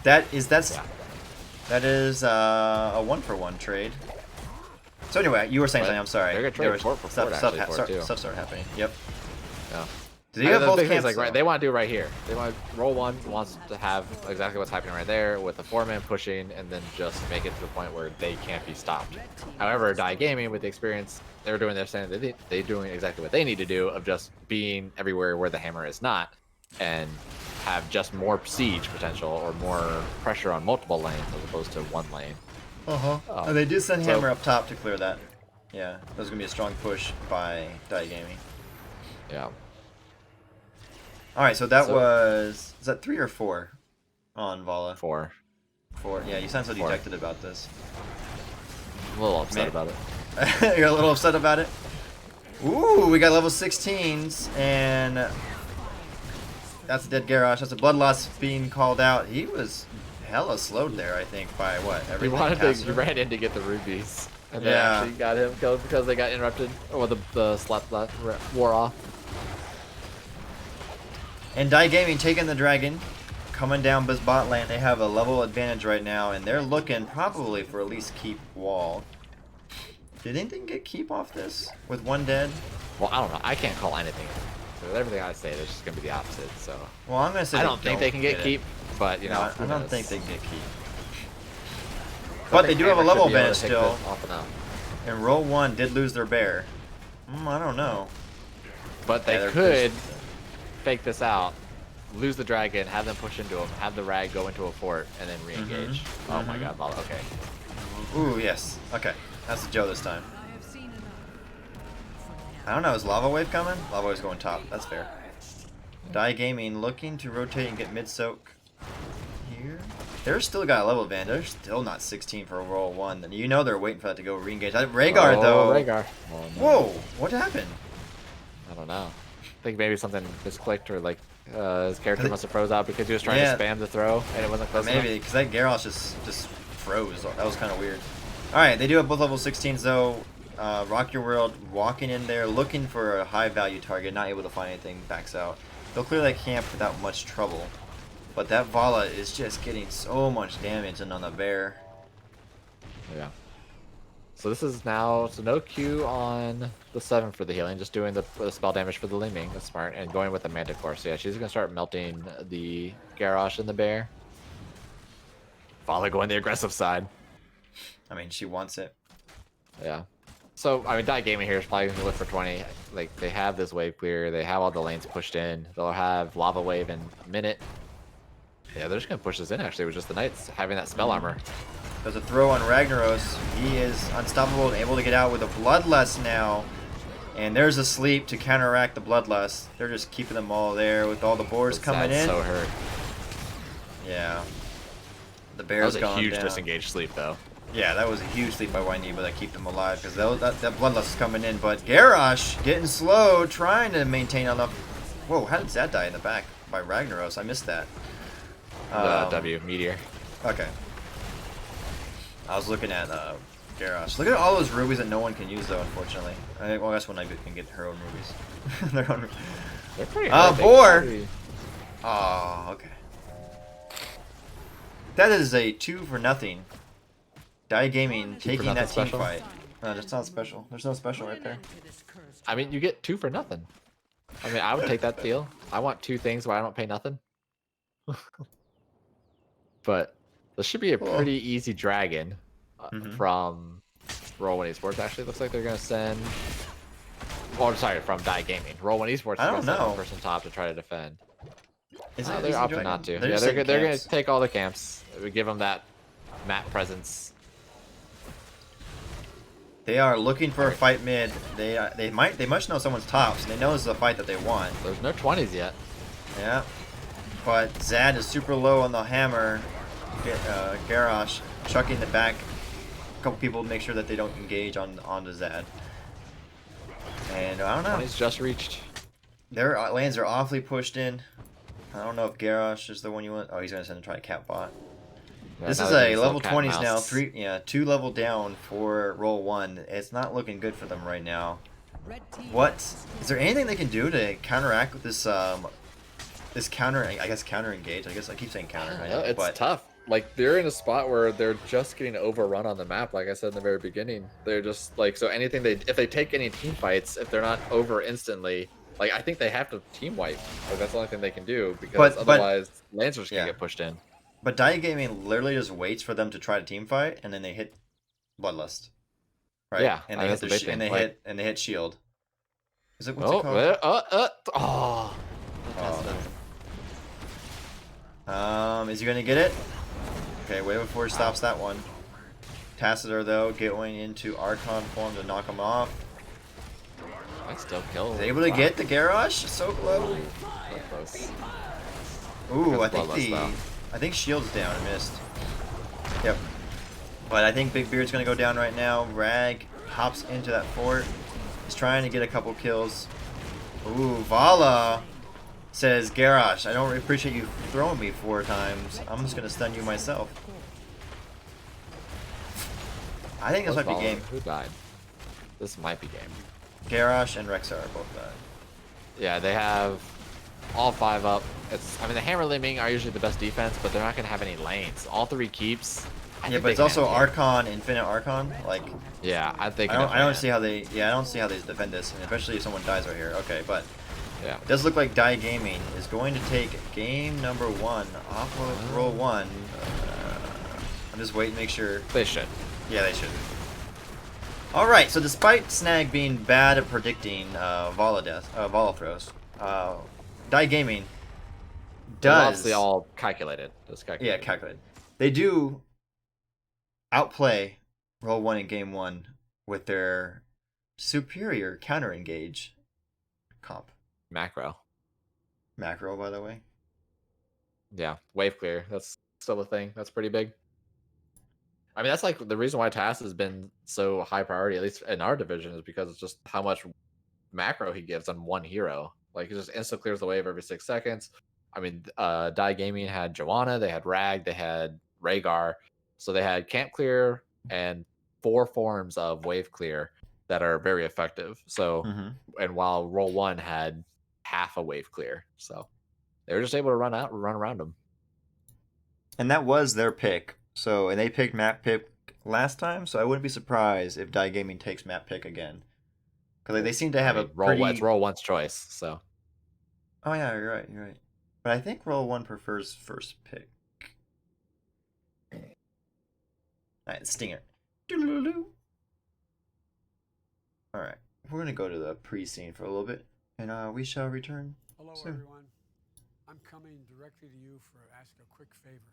That is a 1-for-1 trade. So anyway, you were saying But something. I'm sorry. they're gonna trade There was fort for stuff, fort, stuff, actually, fort, too. stuff started happening. Yep. Yeah. Do you have The both big thing is, camps? like, though? they want to do right here. They want Roll1 wants to have exactly what's happening right there with the 4-man pushing and then just make it to the point where they can't be stopped. However, Die Gaming with the experience, they're doing their thing. They're doing exactly what they need to do of just being everywhere where the hammer is not and have just more siege potential or more pressure on multiple lanes as opposed to one lane. And they do send so- Hammer up top to clear that. Yeah, that was gonna be a strong push by Die Gaming. Yeah. All right, so that So- was is that 3 or 4 on Vala? 4. 4. Yeah, you sound so 4. dejected about this. I'm a little upset Man. about it. You're a little upset about it. Ooh, we got level 16s, and that's a dead Garrosh. That's a Bloodlust being called out. He was hella slowed there, I think, by what? He Everything wanted to, he caster? ran in to get the rubies. And they Yeah. actually got him killed because they got interrupted. Or the slap wore off. And Die Gaming taking the dragon, coming down this bot lane. They have a level advantage right now, and they're looking probably for at least keep wall. Did anything get keep off this with one dead? Well, I don't know. I can't call anything. So everything I say, there's just gonna be the opposite. So Well, I'm gonna say I don't think they can get it. keep, but you know, No, who I don't knows? think they can get keep. But they do have a Hammer level should be able advantage to pick still, this off and out. and Roll1 did lose their bear. I don't know. But they Yeah, they're could fake this out, lose the dragon, have them push into him, have the rag go into a fort, and then re-engage. Oh my god, Vala. Okay. Ooh, yes. Okay, that's a Joe this time. I don't know, is Lava Wave coming? Lava Wave's going top, that's fair. Die Gaming looking to rotate and get mid-soak here. They're still got a level advantage. They're still not 16 for Roll1. And you know they're waiting for that to go re-engage. Rhaegar, though. Rhaegar. Oh, no. Whoa, what happened? I don't know. I think maybe something misclicked or like his character They- must have froze out because he was trying Yeah. to spam the throw and it wasn't close Maybe, enough. because that Garrosh just froze. That was kind of weird. Alright, they do have both level 16s, though. Rock Your World walking in there, looking for a high-value target, not able to find anything, backs out. They'll clear that camp without much trouble. But that Vala is just getting so much damage in on the bear. Yeah. So this is now, so no Q on the 7 for the healing, just doing the spell damage for the Liming. That's smart. And going with the Manticore. So yeah, she's going to start melting the Garrosh and the bear. Vala going the aggressive side. I mean, she wants it. Yeah. So, I mean, Die Gaming here is probably going to look for 20. Like, they have this wave clear. They have all the lanes pushed in. They'll have Lava Wave in a minute. Yeah, they're just going to push this in, actually, with just the Knights having that spell armor. Does a throw on Ragnaros. He is unstoppable and able to get out with a Bloodlust now. And there's a sleep to counteract the bloodlust. They're just keeping them all there with all the boars coming in. So hurt. Yeah. The That bear's was a gone huge down. disengaged sleep, though. Yeah, that was a huge sleep by Y1E, but that keep them alive because that bloodlust is coming in. But Garrosh getting slow, trying to maintain enough. Whoa, how did Zad die in the back by Ragnaros? I missed that. W Meteor. Okay. I was looking at Garrosh. Look at all those rubies that no one can use, though, unfortunately. Well, that's when I can get her own rubies. Their own. They're pretty Boar! pretty- Oh, okay. That is a 2-for-0. Die Gaming taking that team special? fight. No, that's not special. There's no special right there. I mean, you get 2 for nothing. I mean, I would take that deal. I want 2 things where I don't pay nothing. But this should be a Cool. pretty easy dragon Mhm. from Roll1Esports. Actually, looks like they're gonna send. Oh, sorry, from Die Gaming. Roll1Esports is I gonna don't send know. one person top to try to defend. Is They're is it opting dragon? not to. They're Yeah, just they're saying gonna camps. take all the camps. We give them that map presence. They are looking for a fight mid. They must know someone's tops, and they know this is a fight that they want. There's no 20s yet. Yeah. But Zad is super low on the hammer. Garrosh chucking the back. A couple people make sure that they don't engage onto Zad. And I don't know. 20s just reached. Their lanes are awfully pushed in. I don't know if Garrosh is the one you want. Oh, he's gonna send to try to cap bot. Yeah, This now is they're a doing level cat 20s now. mouse. 2 level down for Roll1. It's not looking good for them right now. What is there anything they can do to counteract with this this counter? I guess counter engage. I guess I keep saying counter. I know, It's but tough. Like they're in a spot where they're just getting overrun on the map. Like I said in the very beginning, they're just like so. Anything if they take any team fights, if they're not over instantly, like I think they have to team wipe. Like that's the only thing they can do because But- otherwise Lancers can yeah. get pushed in. But Die Gaming literally just waits for them to try to team fight, and then they hit Bloodlust. Right? Yeah, and I they mean, hit that's the big thing, like- and they hit Shield. Is it what's it called? Is he gonna get it? Okay, wait before he stops that one. Tacitor though, going into Archon form to knock him off. I still kill. Is he able to get the Garrosh? So close. So close. Ooh, I Because think Bloodlust, though. I think Shield's down. I missed. Yep. But I think Big Beard's gonna go down right now. Rag hops into that fort. He's trying to get a couple kills. Ooh, Vala says, Garrosh, I don't really appreciate you throwing me 4 times. I'm just gonna stun you myself. I think this might be game. Who died? This might be game. Garrosh and Rexar both died. Yeah, they have all 5 up. I mean, the hammer limbing are usually the best defense, but they're not gonna have any lanes. All 3 keeps. Yeah, but it's also Archon, Infinite Archon. Like, Yeah, I think. I don't see how they. Yeah, I don't see how they defend this, and especially if someone dies right here. Okay, but Yeah. it does look like Die Gaming is going to take game number 1 off of Roll1. I'm just waiting to make sure. They should. Yeah, they should. All right. So despite Snag being bad at predicting Vala throws, Die Gaming does. Obviously, all calculated. Just Yeah, calculated. calculated. They do outplay Roll1 in game 1 with their superior counter engage comp. Macro. Macro, by the way. Yeah, wave clear. That's still a thing. That's pretty big. I mean, that's like the reason why TAS has been so high priority, at least in our division, is because it's just how much macro he gives on one hero. Like, he just insta clears the wave every 6 seconds. I mean, Die Gaming had Joanna, they had Rag, they had Rhaegar. So they had camp clear and 4 forms of wave clear that are very effective. So, and while Roll1 had half a wave clear, so they were just able to run around them. And that was their pick. So, and they picked map pick last time, so I wouldn't be surprised if Die Gaming takes map pick again. Because they seem to have It's a pretty... Roll1's choice, so. Oh yeah, you're right. But I think Roll1 prefers first pick. Alright, Stinger. Alright, we're going to go to the pre-scene for a little bit, and we shall return Hello, soon. everyone. I'm coming directly to you for ask a quick favor.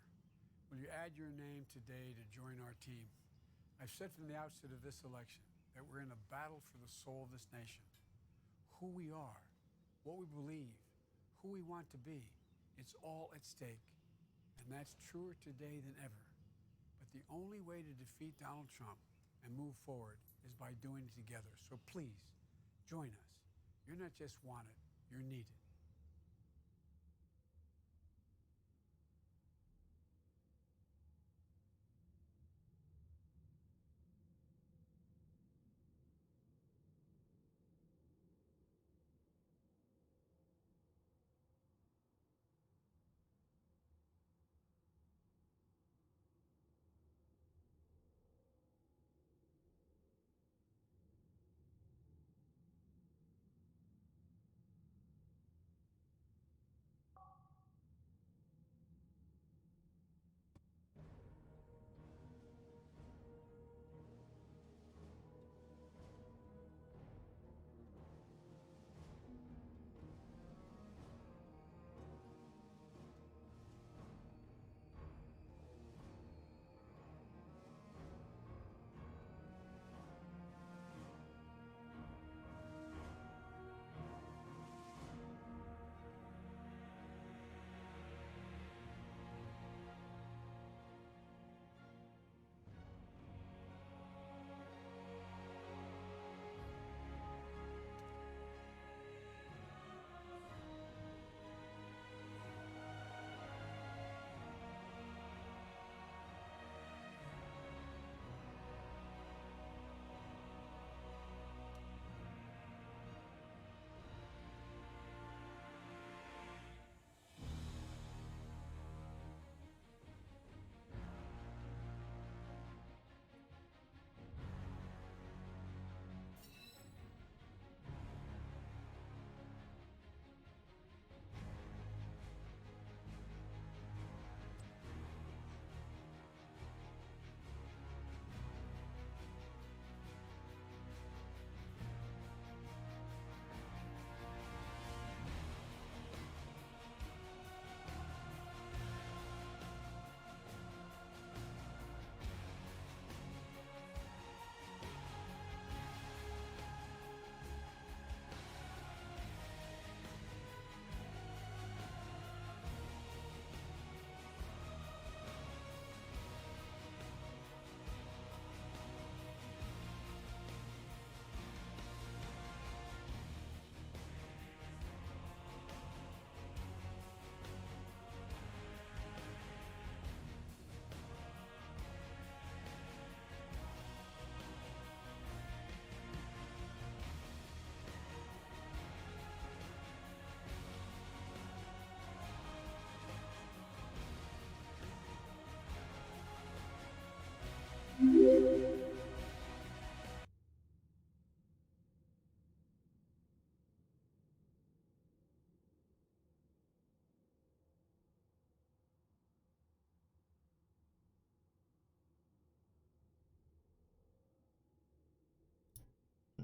Will you add your name today to join our team? I've said from the outset of this election that we're in a battle for the soul of this nation. who we are, what we believe, who we want to be. It's all at stake. And that's truer today than ever. But the only way to defeat Donald Trump and move forward is by doing it together. So please, join us. You're not just wanted, you're needed.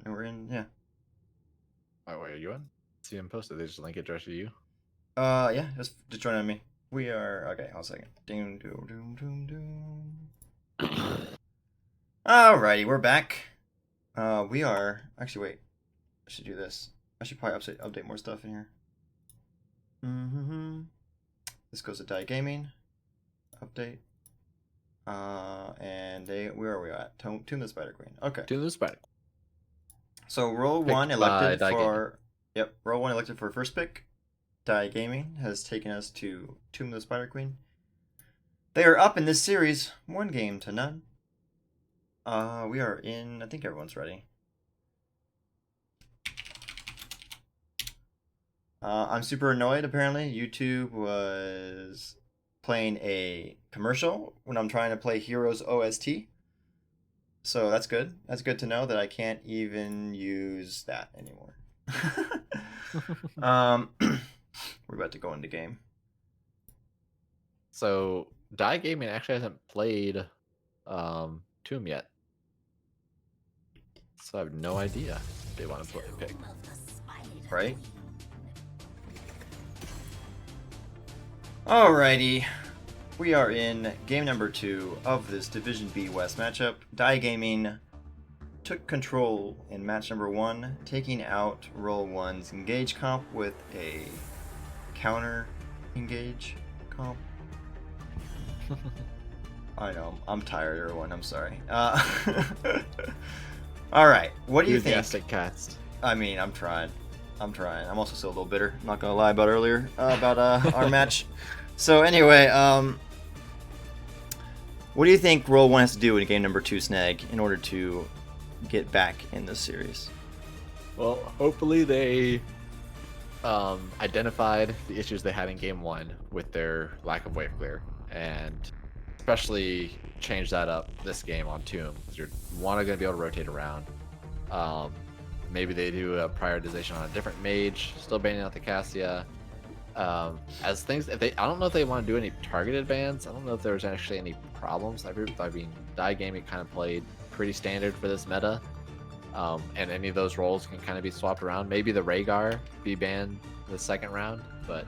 And we're in, yeah. Oh, wait, are you in? See him posted. They just link it directly to you. Yeah, just join on me. We are okay. Hold a second. Doom, doom, doom, doom, doom. Alrighty, we're back. We are actually wait. I should do this. I should probably update more stuff in here. This goes to Die Gaming. Update. And where are we at? Tomb the Spider Queen. Okay. Tomb the Spider. So Roll1 elected for Roll1 elected for first pick. Die Gaming has taken us to Tomb of the Spider Queen. They are up in this series, 1 game to none. We are in. I think everyone's ready. I'm super annoyed. Apparently, YouTube was playing a commercial when I'm trying to play Heroes OST. So that's good. That's good to know that I can't even use that anymore. We're about to go into game. So Die Gaming actually hasn't played Tomb yet. So I have no idea if they want to pick. Right? Alrighty. We are in game number 2 of this Division B West matchup. Die Gaming, took control in match number 1, taking out Roll1's engage comp with a counter engage comp. I know, I'm tired, everyone. I'm sorry. All right, what do you think? Enthusiastic cast. I mean, I'm trying. I'm also still a little bitter. I'm not gonna lie about earlier about our match. So anyway, what do you think Roll1 has to do in game number 2 snag in order to get back in this series? Well, hopefully they identified the issues they had in game 1 with their lack of wave clear, and especially change that up this game on Tomb, because you're going to be able to rotate around. Maybe they do a prioritization on a different mage, still banning out the Cassia. As things, I don't know if they want to do any targeted bans. I don't know if there's actually any problems. I mean, Die Gaming kind of played pretty standard for this meta, and any of those roles can kind of be swapped around. Maybe the Rhaegar be banned the second round, but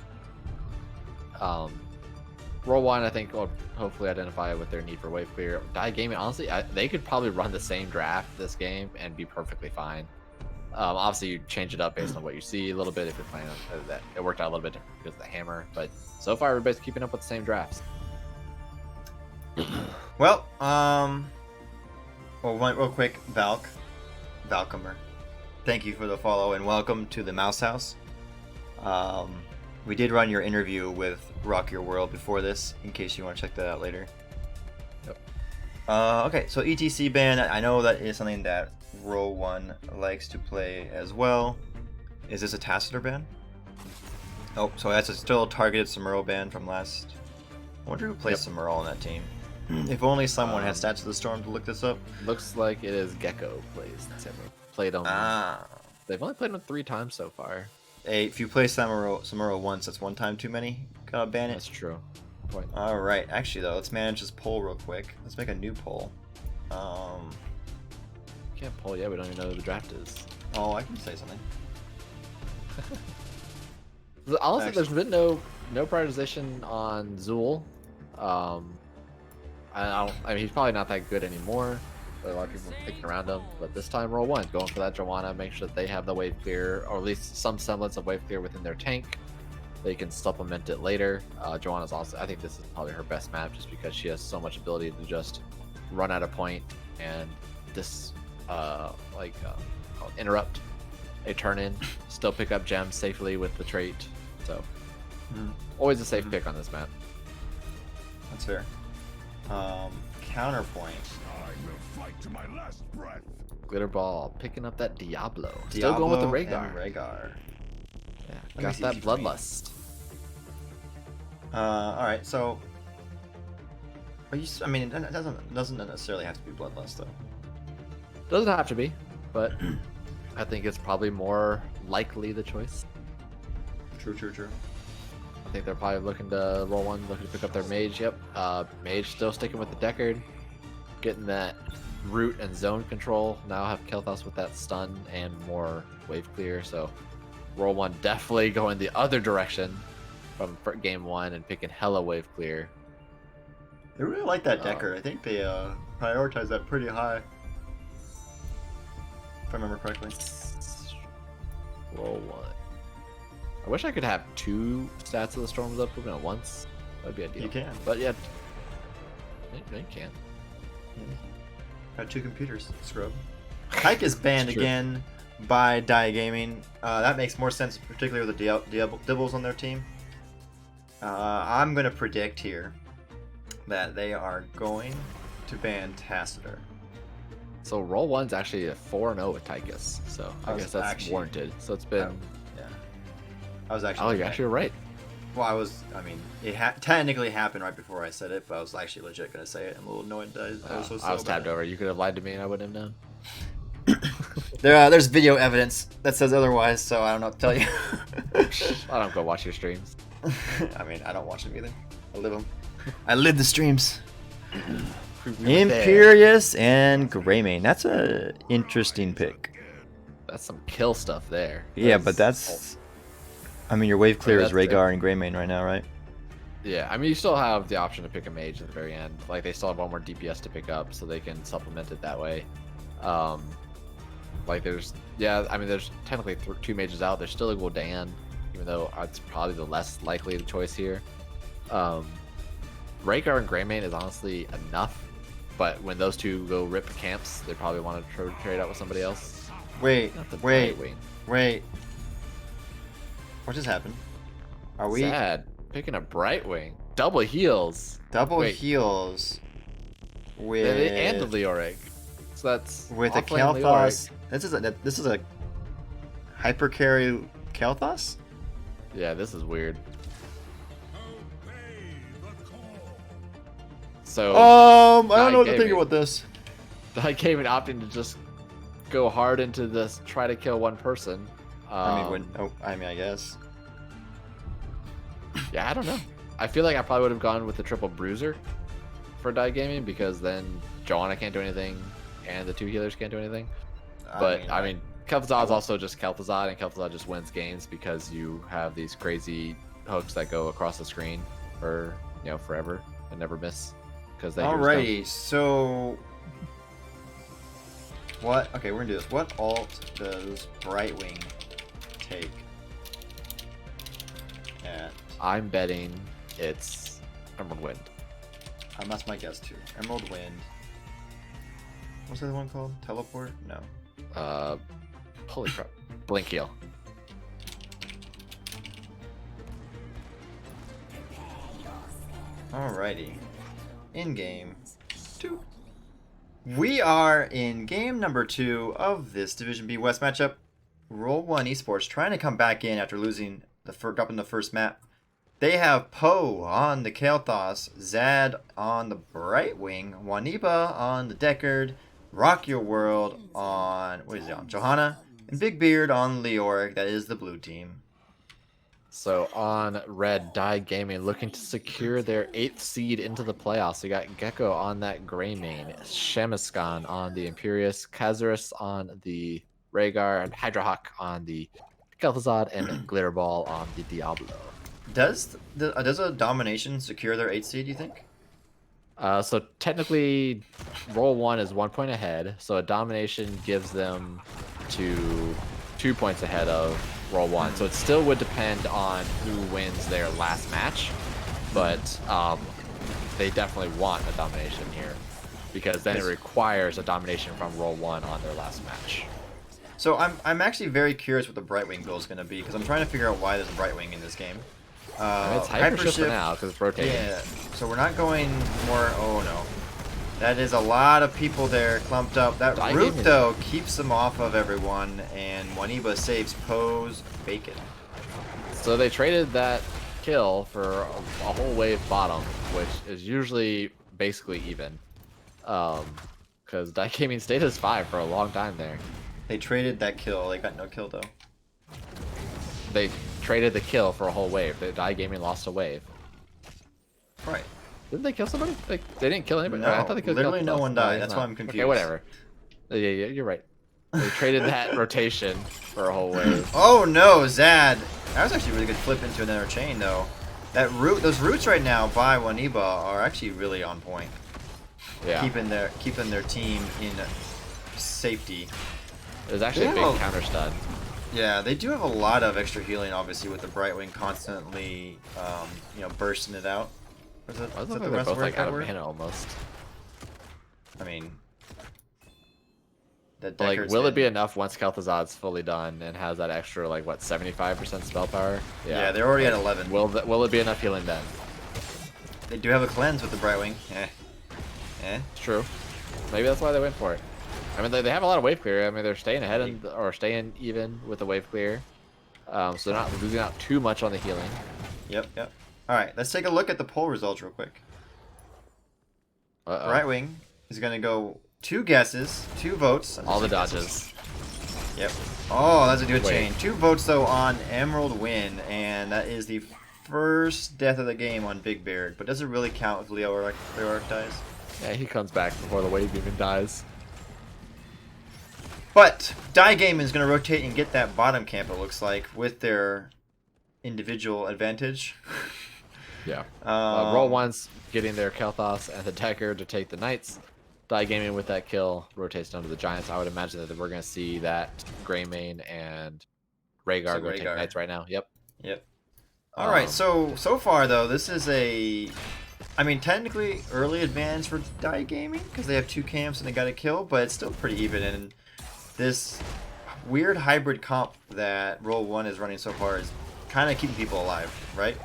Roll1, I think, will hopefully identify with their need for wave clear. Die Gaming, honestly, they could probably run the same draft this game and be perfectly fine. Obviously, you change it up based on what you see a little bit if you're playing that. It worked out a little bit different because of the hammer, but so far everybody's keeping up with the same drafts. Well, real quick, Valcomer, thank you for the follow and welcome to the Mouse House. We did run your interview with Rock Your World before this, in case you want to check that out later. Yep. Okay, so ETC ban, I know that is something that Roll1 likes to play as well. Is this a Tacitor ban? Oh, so that's still a targeted Samuro ban from last... I wonder who plays Samuro on that team. If only someone had Stats of the Storm to look this up. Looks like it is Gecko plays. Played him. They've only played him 3 times so far. Hey, if you play Samuro once, that's 1 time too many. Gotta ban it. That's true. Point. Alright, actually though, let's manage this poll real quick. Let's make a new poll. Can't poll yet, we don't even know who the draft is. Oh, I can say something. Honestly, there's been no prioritization on Zool. I mean, he's probably not that good anymore, but a lot of people are picking around him. But this time, Roll1 going for that Joanna, make sure that they have the wave clear, or at least some semblance of wave clear within their tank. They can supplement it later. Joanna's also, I think this is probably her best map, just because she has so much ability to just run out of point and interrupt a turn in, still pick up gems safely with the trait. So always a safe pick on this map. That's fair. Counterpoint. I will fight to my last breath. Glitter Ball picking up that Diablo. Still going with the Rhaegar. Yeah, got that bloodlust. Alright, so I mean, it doesn't necessarily have to be bloodlust though. Doesn't have to be, but I think it's probably more likely the choice. True. I think they're probably looking to Roll1, looking to pick up their mage. Yep, mage still sticking with the Deckard, getting that root and zone control. Now have Kel'Thas with that stun and more wave clear. So Roll1 definitely going the other direction from game 1 and picking hella wave clear. They really like that Deckard. I think they prioritize that pretty high, if I remember correctly. Roll1. I wish I could have 2 Stats of the Storms up at once. That'd be ideal. You can. But yeah. No, you can't. Got 2 computers, scrub. Tyke is banned again by Die Gaming. That makes more sense, particularly with the Dibbles on their team. I'm going to predict here that they are going to ban Tacitor. So Roll1's actually a 4-0 with Tychus, so I guess that's warranted. So it's been... I was actually... Oh, you're actually right. Well, it technically happened right before I said it, but I was actually legit going to say it. I'm a little annoyed that I was tabbed over. You could have lied to me and I wouldn't have known. There's video evidence that says otherwise, so I don't know what to tell you. I don't go watch your streams. I mean, I don't watch them either. I live them. I live the streams. Imperious and Greymane. That's a interesting pick. That's some kill stuff there. Yeah, but that's... I mean, your wave clear is Rhaegar and Greymane right now, right? Yeah, I mean, you still have the option to pick a mage at the very end. Like, they still have one more DPS to pick up, so they can supplement it that way. Like there's there's technically 2 mages out. There's still a Gul'dan, even though it's probably the less likely choice here. Rhaegar and Greymane is honestly enough, but when those two go rip camps, they probably want to trade out with somebody else. Wait. Brightwing. What just happened? Are we Sad. Picking a Brightwing. Double heals. double heals with And the Leoric. So that's with a offlane Kael'thas? This is a hyper carry Kael'thas? Yeah, this is weird. So I don't know what to think about this. I came in opting to just go hard into this, try to kill one person. I guess. Yeah, I don't know. I feel like I probably would have gone with the triple bruiser for Die Gaming because then Joanna can't do anything and the 2 healers can't do anything. But I mean Kel'Thuzad's also just Kel'Thuzad, and Kel'Thuzad just wins games because you have these crazy hooks that go across the screen for forever and never miss. Alrighty, so what? Okay, we're gonna do this. What alt does Brightwing take? I'm betting it's Emerald Wind. That's my guess too. Emerald Wind. What's the other one called? Teleport? No. Holy crap! Blink heal. Alrighty. In game 2. We are in game number 2 of this Division B West matchup. Roll1Esports trying to come back in after losing dropping the first map. They have Poe on the Kael'thas, Zad on the Brightwing, 1Eba on the Deckard, Rock Your World on Johanna, and Big Beard on Leoric. That is the blue team. So on red, Die Gaming looking to secure their 8th seed into the playoffs. We got Gecko on that Greymane, Shemiskan on the Imperius, Kazaris on the Rhaegar, and Hydrahawk on the Kel'Thuzad, and Glitterball on the Diablo. Does a domination secure their 8th seed, you think? So technically, Roll 1 is 1 point ahead, so a domination gives them to 2 points ahead of Roll 1. So it still would depend on who wins their last match, but they definitely want a domination here because then it requires a domination from Roll 1 on their last match. So I'm actually very curious what the Brightwing build is going to be because I'm trying to figure out why there's a Brightwing in this game. It's hyper shift for now because it's rotating. Yeah, so we're not going more. Oh no, that is a lot of people there clumped up. That root though keeps them off of everyone, and 1Eba saves Poe's bacon. So they traded that kill for a whole wave bottom, which is usually basically even, because Die Gaming stayed as 5 for a long time there. They traded that kill. They got no kill though. They traded the kill for a whole wave. The Die Gaming lost a wave. Right. Didn't they kill somebody? They didn't kill anybody. No, I thought they killed literally no one died. That's why I'm confused. Okay, whatever. Yeah, you're right. They traded that rotation for a whole wave. Oh no, Zad. That was actually a really good flip into another chain though. Those roots right now by 1Eba are actually really on point. Yeah. Keeping their team in safety. There's actually a big counter stun. Yeah, they do have a lot of extra healing, obviously, with the Brightwing constantly, bursting it out. Is that I the they're best both word like for out of word? mana almost. I mean, that Like, Deckard's will it be been- enough once Kel'Thuzad's fully done and has that extra, 75% spell power? Yeah, they're already at 11. Will it be enough healing then? They do have a cleanse with the Brightwing. It's true. Maybe that's why they went for it. I mean, they have a lot of wave clear. I mean, they're staying ahead or staying even with the wave clear. So they're not losing out too much on the healing. Yep. Alright, let's take a look at the poll results real quick. Brightwing is going to go 2 guesses, 2 votes. All the dodges. Yep. Oh, that's a good chain. 2 votes, though, on Emerald Wind, and that is the first death of the game on Big Beard. But does it really count if Leoric dies? Yeah, he comes back before the wave even dies. But Die Game is going to rotate and get that bottom camp, it looks like, with their individual advantage. Yeah. Roll 1's getting their Kel'Thas and the Deckard to take the Knights. Die Gaming with that kill rotates down to the Giants. I would imagine that we're going to see that Greymane and Rhaegar go take Rhaegar. Knights right now. Yep. All right. So far though, this is I mean, technically early advantage for Die Gaming because they have 2 camps and they got a kill, but it's still pretty even. And this weird hybrid comp that Roll1 is running so far is kind of keeping people alive, right?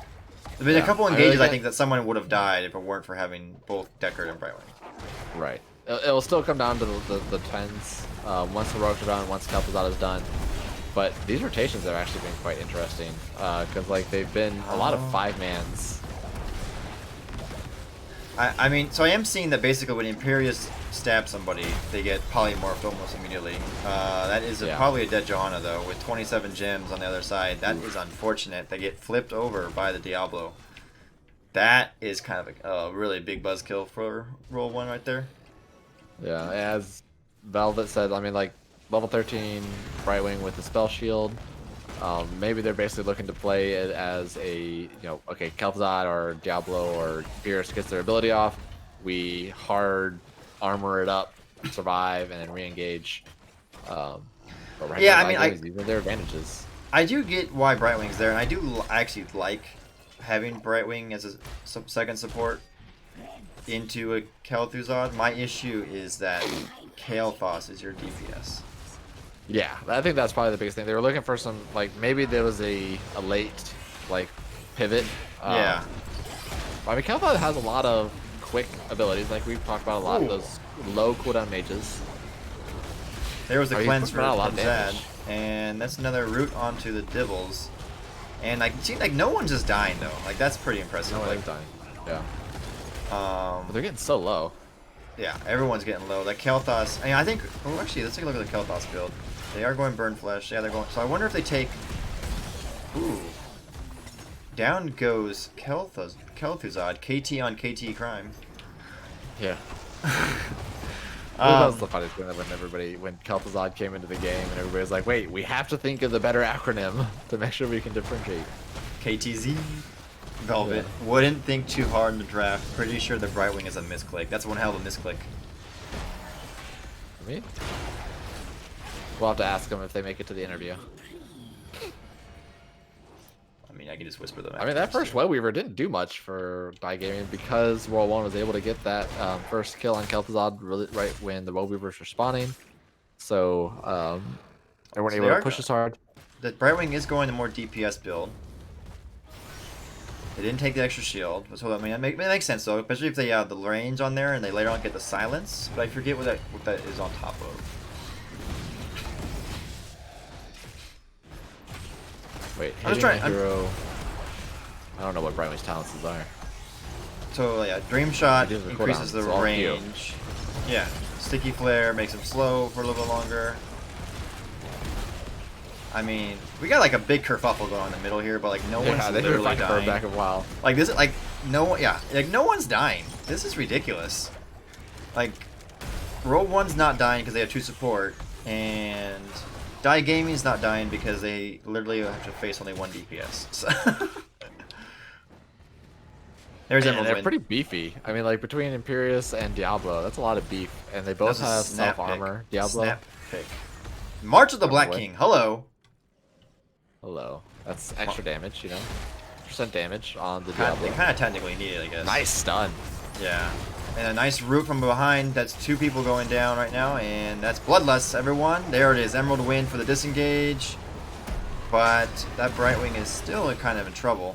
There's been a couple engages I think that someone would have died if it weren't for having both Deckard and Brightwing. Right. It'll still come down to the tens. Once the Rogues are done, once Kel'Thuzad is done. But these rotations have actually been quite interesting because like they've been a lot of 5-mans. I mean, so I am seeing that basically when Imperius stabs somebody, they get polymorphed almost immediately. That is probably a dead Johanna though, with 27 gems on the other side. That is unfortunate. They get flipped over by the Diablo. That is kind of a really big buzzkill for Roll1 right there. Yeah, as Velvet said, I mean, like, level 13 Brightwing with the spell shield. Maybe they're basically looking to play it as a, okay, Kel'Thuzad or Diablo or Beerus gets their ability off. We hard armor it up, survive, and then re-engage. But right now, I mean, these are their advantages. I do get why Brightwing's there, and I do actually like having Brightwing as a second support into a Kel'Thuzad. My issue is that Kael'thas is your DPS. Yeah, I think that's probably the biggest thing. They were looking for some, like, maybe there was a late, like, pivot. Yeah. I mean, Kael'thas has a lot of quick abilities, like we've talked about a lot. Those low cooldown mages. There was a cleanse for a lot of Zad, and that's another route onto the Dibbles. And like, seems like no one's just dying though. Like that's pretty impressive. No one's dying. Yeah. But they're getting so low. Yeah, everyone's getting low. Like Kael'thas. I mean, I think. Oh, actually, let's take a look at the Kael'thas build. They are going burn flesh. Yeah, they're going. So I wonder if they take. Ooh. Down goes Kel'Thuzad. KT on KT crime. Yeah. That was the funniest thing when Kel'Thuzad came into the game and everybody was like, wait, we have to think of the better acronym to make sure we can differentiate. KTZ. Velvet. Yeah. Wouldn't think too hard in the draft. Pretty sure the Brightwing is a misclick. That's one hell of a misclick. I mean, we'll have to ask them if they make it to the interview. I mean, I can just whisper them. I mean, that first Web Weaver didn't do much for Die Gaming because Roll1 was able to get that first kill on Kel'Thuzad really right when the Web Weavers were spawning. So they weren't able to push as hard. The Brightwing is going to more DPS build. They didn't take the extra shield, so I mean, it makes sense though, especially if they have the range on there and they later on get the silence. But I forget what that is on top of. Wait, hitting a hero. I don't know what Brightwing's talents are. So yeah, Dream Shot increases the range. Yeah, Sticky Flare makes him slow for a little bit longer. I mean, we got like a big kerfuffle going on in the middle here, but like no one's literally dying. Back a while. Like this, like no one, like no one's dying. This is ridiculous. Like, Roll1's not dying because they have 2 support, and Die Gaming's not dying because they literally have to face only 1 DPS. So there's Emerald they're win. pretty beefy. I mean, like between Imperius and Diablo, that's a lot of beef, and they both have self armor. Diablo. Snap pick. March of the Black King. Hello. Hello. That's extra damage, you know. % damage on the Diablo. They kind of technically need it, I guess. Nice stun. Yeah. And a nice root from behind. That's 2 people going down right now, and that's Bloodlust, everyone. There it is. Emerald win for the disengage. But that Brightwing is still kind of in trouble.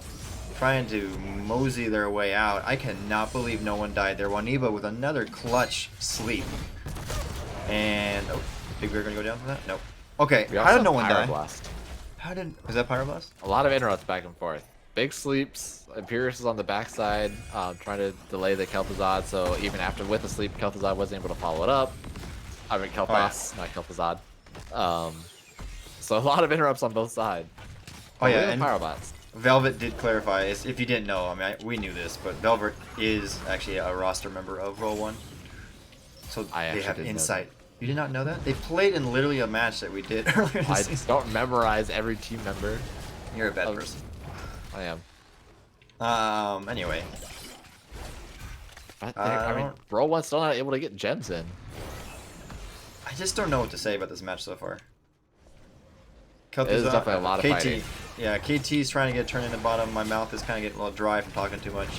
Trying to mosey their way out. I cannot believe no one died there. Roll1Esports with another clutch sleep. And think we were gonna go down for that? Nope. Okay, how did no one die? Blast. Is that Pyroblast? A lot of interrupts back and forth. Big sleeps. Imperius is on the backside, trying to delay the Kel'Thuzad. So even after with the sleep, Kel'Thuzad wasn't able to follow it up. I mean Kel'Thas, not Kel'Thuzad. So a lot of interrupts on both sides. Oh yeah, and Pyroblast. Velvet did clarify. If you didn't know, I mean we knew this, but Velvet is actually a roster member of Roll1. So they have insight. You did not know that? They played in literally a match that we did earlier this season. I don't memorize every team member. You're a bad person. I am. Anyway. But I I mean, Roll1's still not able to get gems in. I just don't know what to say about this match so far. There's definitely a lot of KT. fighting. Yeah, KT's trying to get turned into bottom. My mouth is kind of getting a little dry from talking too much.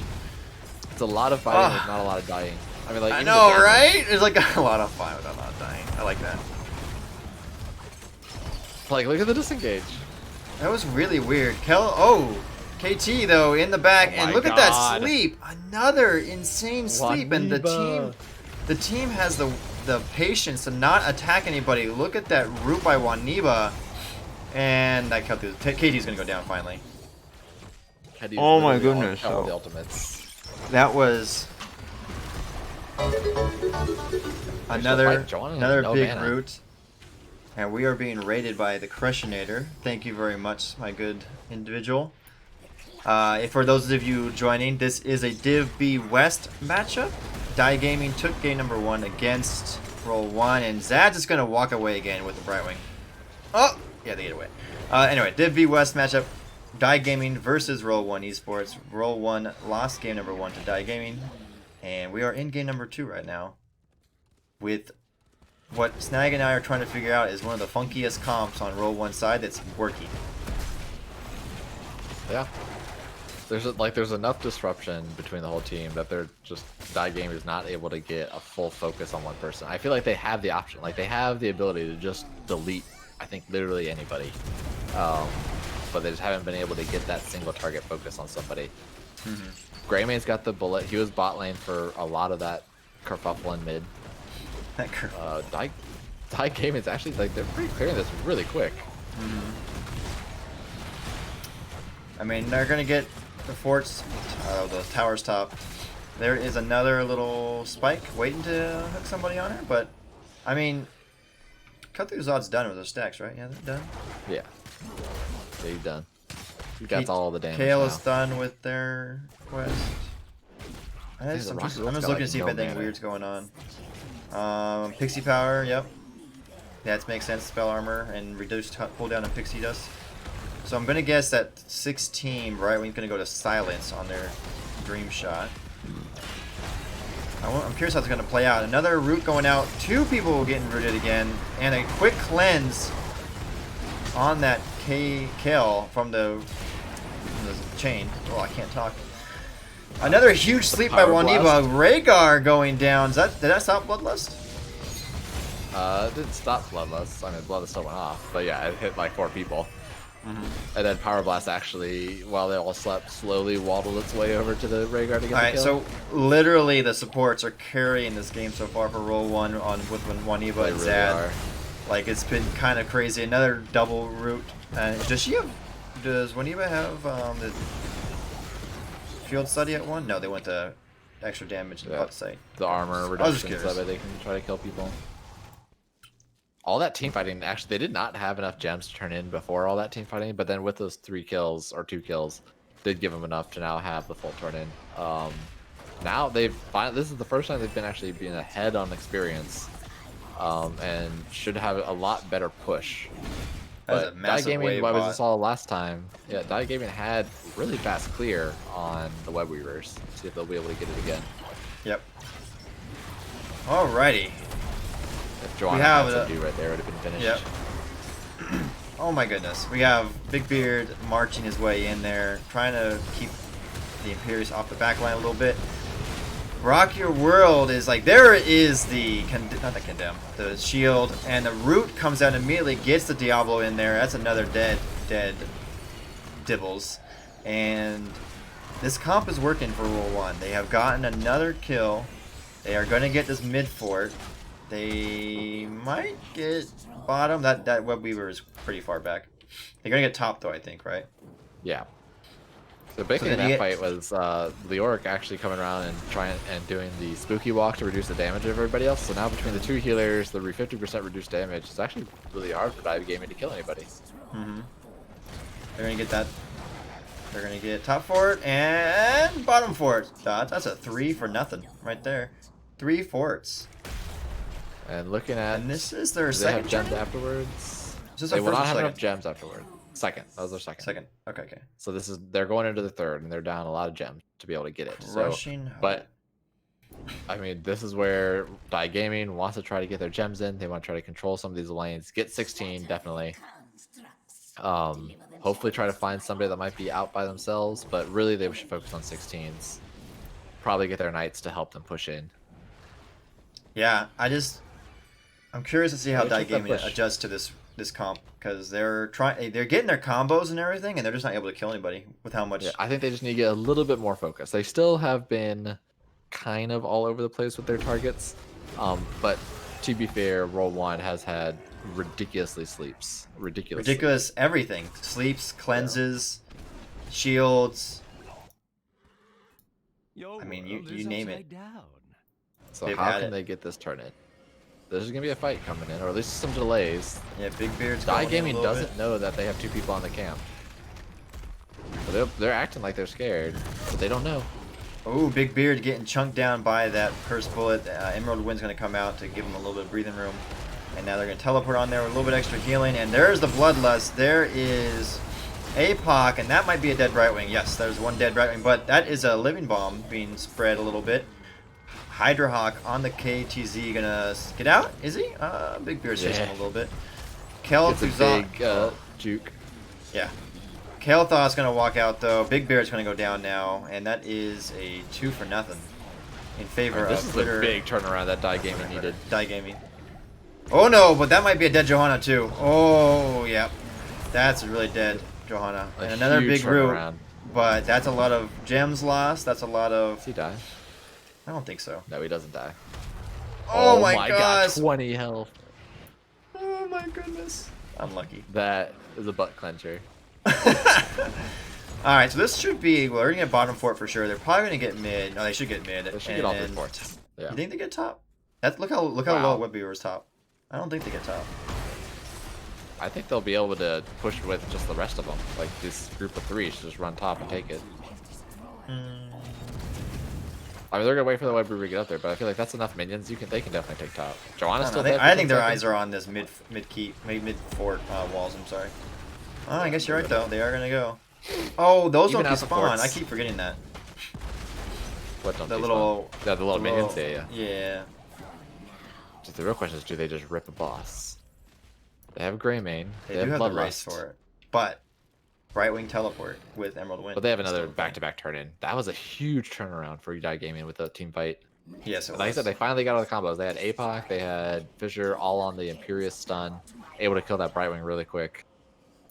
It's a lot of fighting with not a lot of dying. I mean, like I even know, the damage- right? There's like a lot of fight without not dying. I like that. Like, look at the disengage. That was really weird. KT though in the back, Oh and my look at that God. sleep. Another insane sleep, and the team has the patience to not attack anybody. Look at that root by Waniba, and that cut through. KT's gonna go down finally. KD's Oh my literally on goodness, all so- the ultimates. That was another fight John and no big mana. root, and we are being raided by the Crushinator. Thank you very much, my good individual. For those of you joining, this is a Div B West matchup. Die Gaming took game number 1 against Roll1, and Zad's is gonna walk away again with the Brightwing. Oh, yeah, they get away. Anyway, Div B West matchup. Die Gaming versus Roll1Esports. Roll1 lost game number 1 to Die Gaming. And we are in game number 2 right now. With what Snag and I are trying to figure out is one of the funkiest comps on Roll1 side that's working. Yeah. There's enough disruption between the whole team that they're just Die Game is not able to get a full focus on one person. I feel like they have the option, like they have the ability to just delete, I think, literally anybody. But they just haven't been able to get that single target focus on somebody. Greymane's got the bullet. He was bot lane for a lot of that kerfuffle in mid. That kerfuffle. Die Game is actually like they're pretty clearing this really quick. I mean, they're gonna get the forts, the towers top. There is another little spike waiting to hook somebody on her, but I mean, cut through Zod's done with those stacks, right? Yeah, they're done. Yeah, he's done. He got all the damage. Kale now. is done with their quest. I'm just looking to see if anything weird's going on. Pixie power, yep. That makes sense. Spell armor and reduced cooldown on pixie dust. So I'm gonna guess that 16 Brightwing's gonna go to silence on their dream shot. I'm curious how it's gonna play out. Another root going out. 2 people getting rooted again, and a quick cleanse on that Kale from the chain. Oh, I can't talk. Another huge sleep by Waniba. Rhaegar going down. Did that stop Bloodlust? It didn't stop Bloodlust. I mean, Bloodlust still went off, but yeah, it hit like 4 people. And then Power Blast actually, while they all slept, slowly waddled its way over to the Rhaegar to get the kill. So literally the supports are carrying this game so far for Roll1 with Waniba and Zad. Are. Like, it's been kind of crazy. Another double root. Does Waniba have the field study at 1? No, they went to extra damage and outside. The armor reduction so that they can try to kill people. All that team fighting, actually, they did not have enough gems to turn in before all that team fighting, but then with those 3 kills, or 2 kills, did give them enough to now have the full turn in. Now they've this is the first time they've been actually being ahead on experience, and should have a lot better push. But Die Gaming, what was this all last time? Yeah, Die Gaming had really fast clear on the Web Weavers. See if they'll be able to get it again. Yep. Alrighty. If Joanna had some do right there, it would have been finished. Yep. Oh my goodness. We have Big Beard marching his way in there, trying to keep the Imperius off the back line a little bit. Rock Your World is like, there is the, not the Condemn, the shield, and the root comes out immediately, gets the Diablo in there. That's another dead Dibbles. And this comp is working for Roll1. They have gotten another kill. They are going to get this mid fort. They might get bottom. That Web Weaver is pretty far back. They're going to get top though, I think, right? Yeah. The big thing in that fight was Leoric actually coming around and trying and doing the spooky walk to reduce the damage of everybody else. So now between the 2 healers, the 50% reduced damage, it's actually really hard for Die Gaming to kill anybody. They're gonna get that. They're gonna get top fort and bottom fort. That's a 3 for nothing right there. 3 forts. And looking at, and this is their they second have gems journey? afterwards. Is They will not have enough gems afterward. Second. That was their second. Second. Okay. So they're going into the third, and they're down a lot of gems to be able to get it. Rushing. But I mean, this is where Die Gaming wants to try to get their gems in. They want to try to control some of these lanes. Get 16, definitely. Hopefully try to find somebody that might be out by themselves, but really they should focus on 16s. Probably get their knights to help them push in. Yeah, I'm curious to see how Yeah, Die check that Gaming push. adjusts to this comp, because they're getting their combos and everything, and they're just not able to kill anybody with how much. Yeah, I think they just need to get a little bit more focus. They still have been kind of all over the place with their targets, but to be fair, Roll1 has had ridiculously sleeps. Ridiculous everything. Sleeps, cleanses, shields. I mean, you name it. So They've how had can it. they get this turn in? There's gonna be a fight coming in, or at least some delays. Yeah, Big Beard's Die going in a Gaming little doesn't bit. know that they have 2 people on the camp. So they're acting like they're scared, but they don't know. Ooh, Big Beard getting chunked down by that first bullet. Emerald Wind's going to come out to give him a little bit of breathing room. And now they're going to teleport on there with a little bit extra healing. And there's the Bloodlust. There is APOC, and that might be a dead Brightwing. Yes, there's one dead Brightwing, but that is a Living Bomb being spread a little bit. Hydra Hawk on the KTZ going to get out? Is he? Big Beard's chasing him a little bit. It's a big juke. Yeah. Kael'Thas going to walk out, though. Big Beard's going to go down now, and that is a 2-for-0 in favor This of is Glitter. the big turnaround that Die Gaming needed. Die Gaming. Oh, no, but that might be a dead Johanna, too. Oh, yeah. That's a really dead Johanna. A And another huge big root, turnaround. but that's a lot of gems lost. That's a lot of... Does he die? I don't think so. No, he doesn't die. Oh, my god, gosh. 20 health. Oh, my goodness. Unlucky. That is a butt clencher. Alright, so this should be... Well, they're going to get bottom fort for sure. They're probably going to get mid. No, they should get mid. They should get all 3 forts. Yeah. You think they get top? Look how Wow. low Webbeaver's top. I don't think they get top. I think they'll be able to push with just the rest of them. Like this group of 3 should just run top and take it. I mean, they're gonna wait for the Web to get up there, but I feel like that's enough minions. They can definitely take top. Joanna's still dead. I think their eyes are on this mid fort walls. I'm sorry. Oh, I guess you're right though. They are gonna go. Oh, those Even don't out the spawn. forts. I keep forgetting that. What don't The they little, spawn? Yeah, the little minions. Yeah. Yeah. Just the real question is, do they just rip a boss? They have Greymane. They They do have have the race Bloodlust. for it, but Brightwing teleport with Emerald Wind. But they have is another still- back-to-back turn-in. That was a huge turnaround for Die Gaming with the team fight. Yes, it Like I was. said, they finally got all the combos. They had APOC, they had Fissure, all on the Imperious stun, able to kill that Brightwing really quick.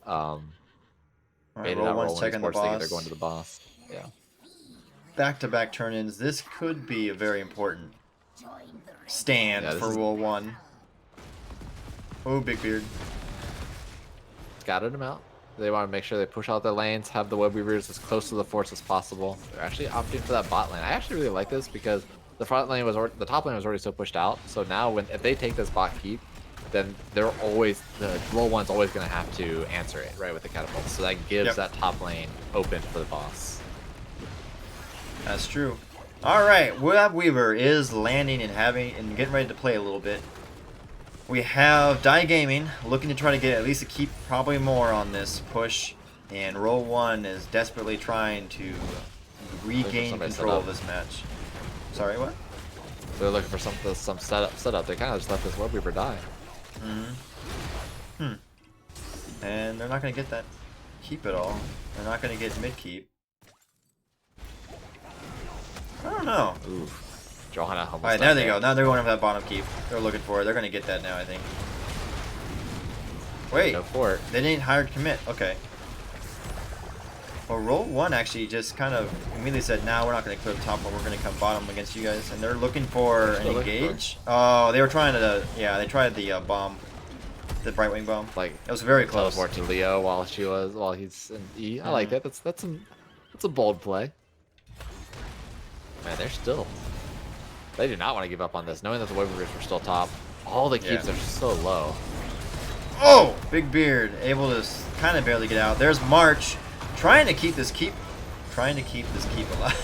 All right, Baited out Roll1's Roll1 checking the Esports thinking boss. they're going to the boss. Yeah. Back-to-back turn-ins. This could be a very important stand Yeah, this for is- Roll1. Oh, Big Beard. Scattered them out. They want to make sure they push out their lanes, have the web weavers as close to the forts as possible. They're actually opting for that bot lane. I actually really like this because the front lane was the top lane was already so pushed out. So now if they take this bot keep, then the Roll1's always going to have to answer it right with the catapult. So that gives that top lane open for the boss. That's true. All right, Web Weaver is landing and getting ready to play a little bit. We have Die Gaming looking to try to get at least a keep, probably more on this push, and Roll1 is desperately trying to regain somebody set control up. of this match. Sorry, what? They're looking for some setup. They kind of just let this web weaver die. And they're not going to get that keep at all. They're not going to get mid keep. I don't know. Ooh, Johanna almost. All right, there they go. Now they're going for that bottom keep. They're looking for it. They're going to get that now, I think. Wait, Go for it. they didn't hard commit. Okay. Well, Roll1 actually just kind of immediately said, "Nah, we're not going to clear the top, but we're going to come bottom against you guys." And they're looking for an still looking for engage. Oh, they were trying to. Yeah, they tried the bomb, the Brightwing bomb. Like It was very close. teleport to Leo while he's in E. I like that. That's a bold play. Man, they do not want to give up on this, knowing that the Webers were still top. All the keeps Yeah. are so low. Oh, Big Beard able to kind of barely get out. There's March trying to keep this keep alive.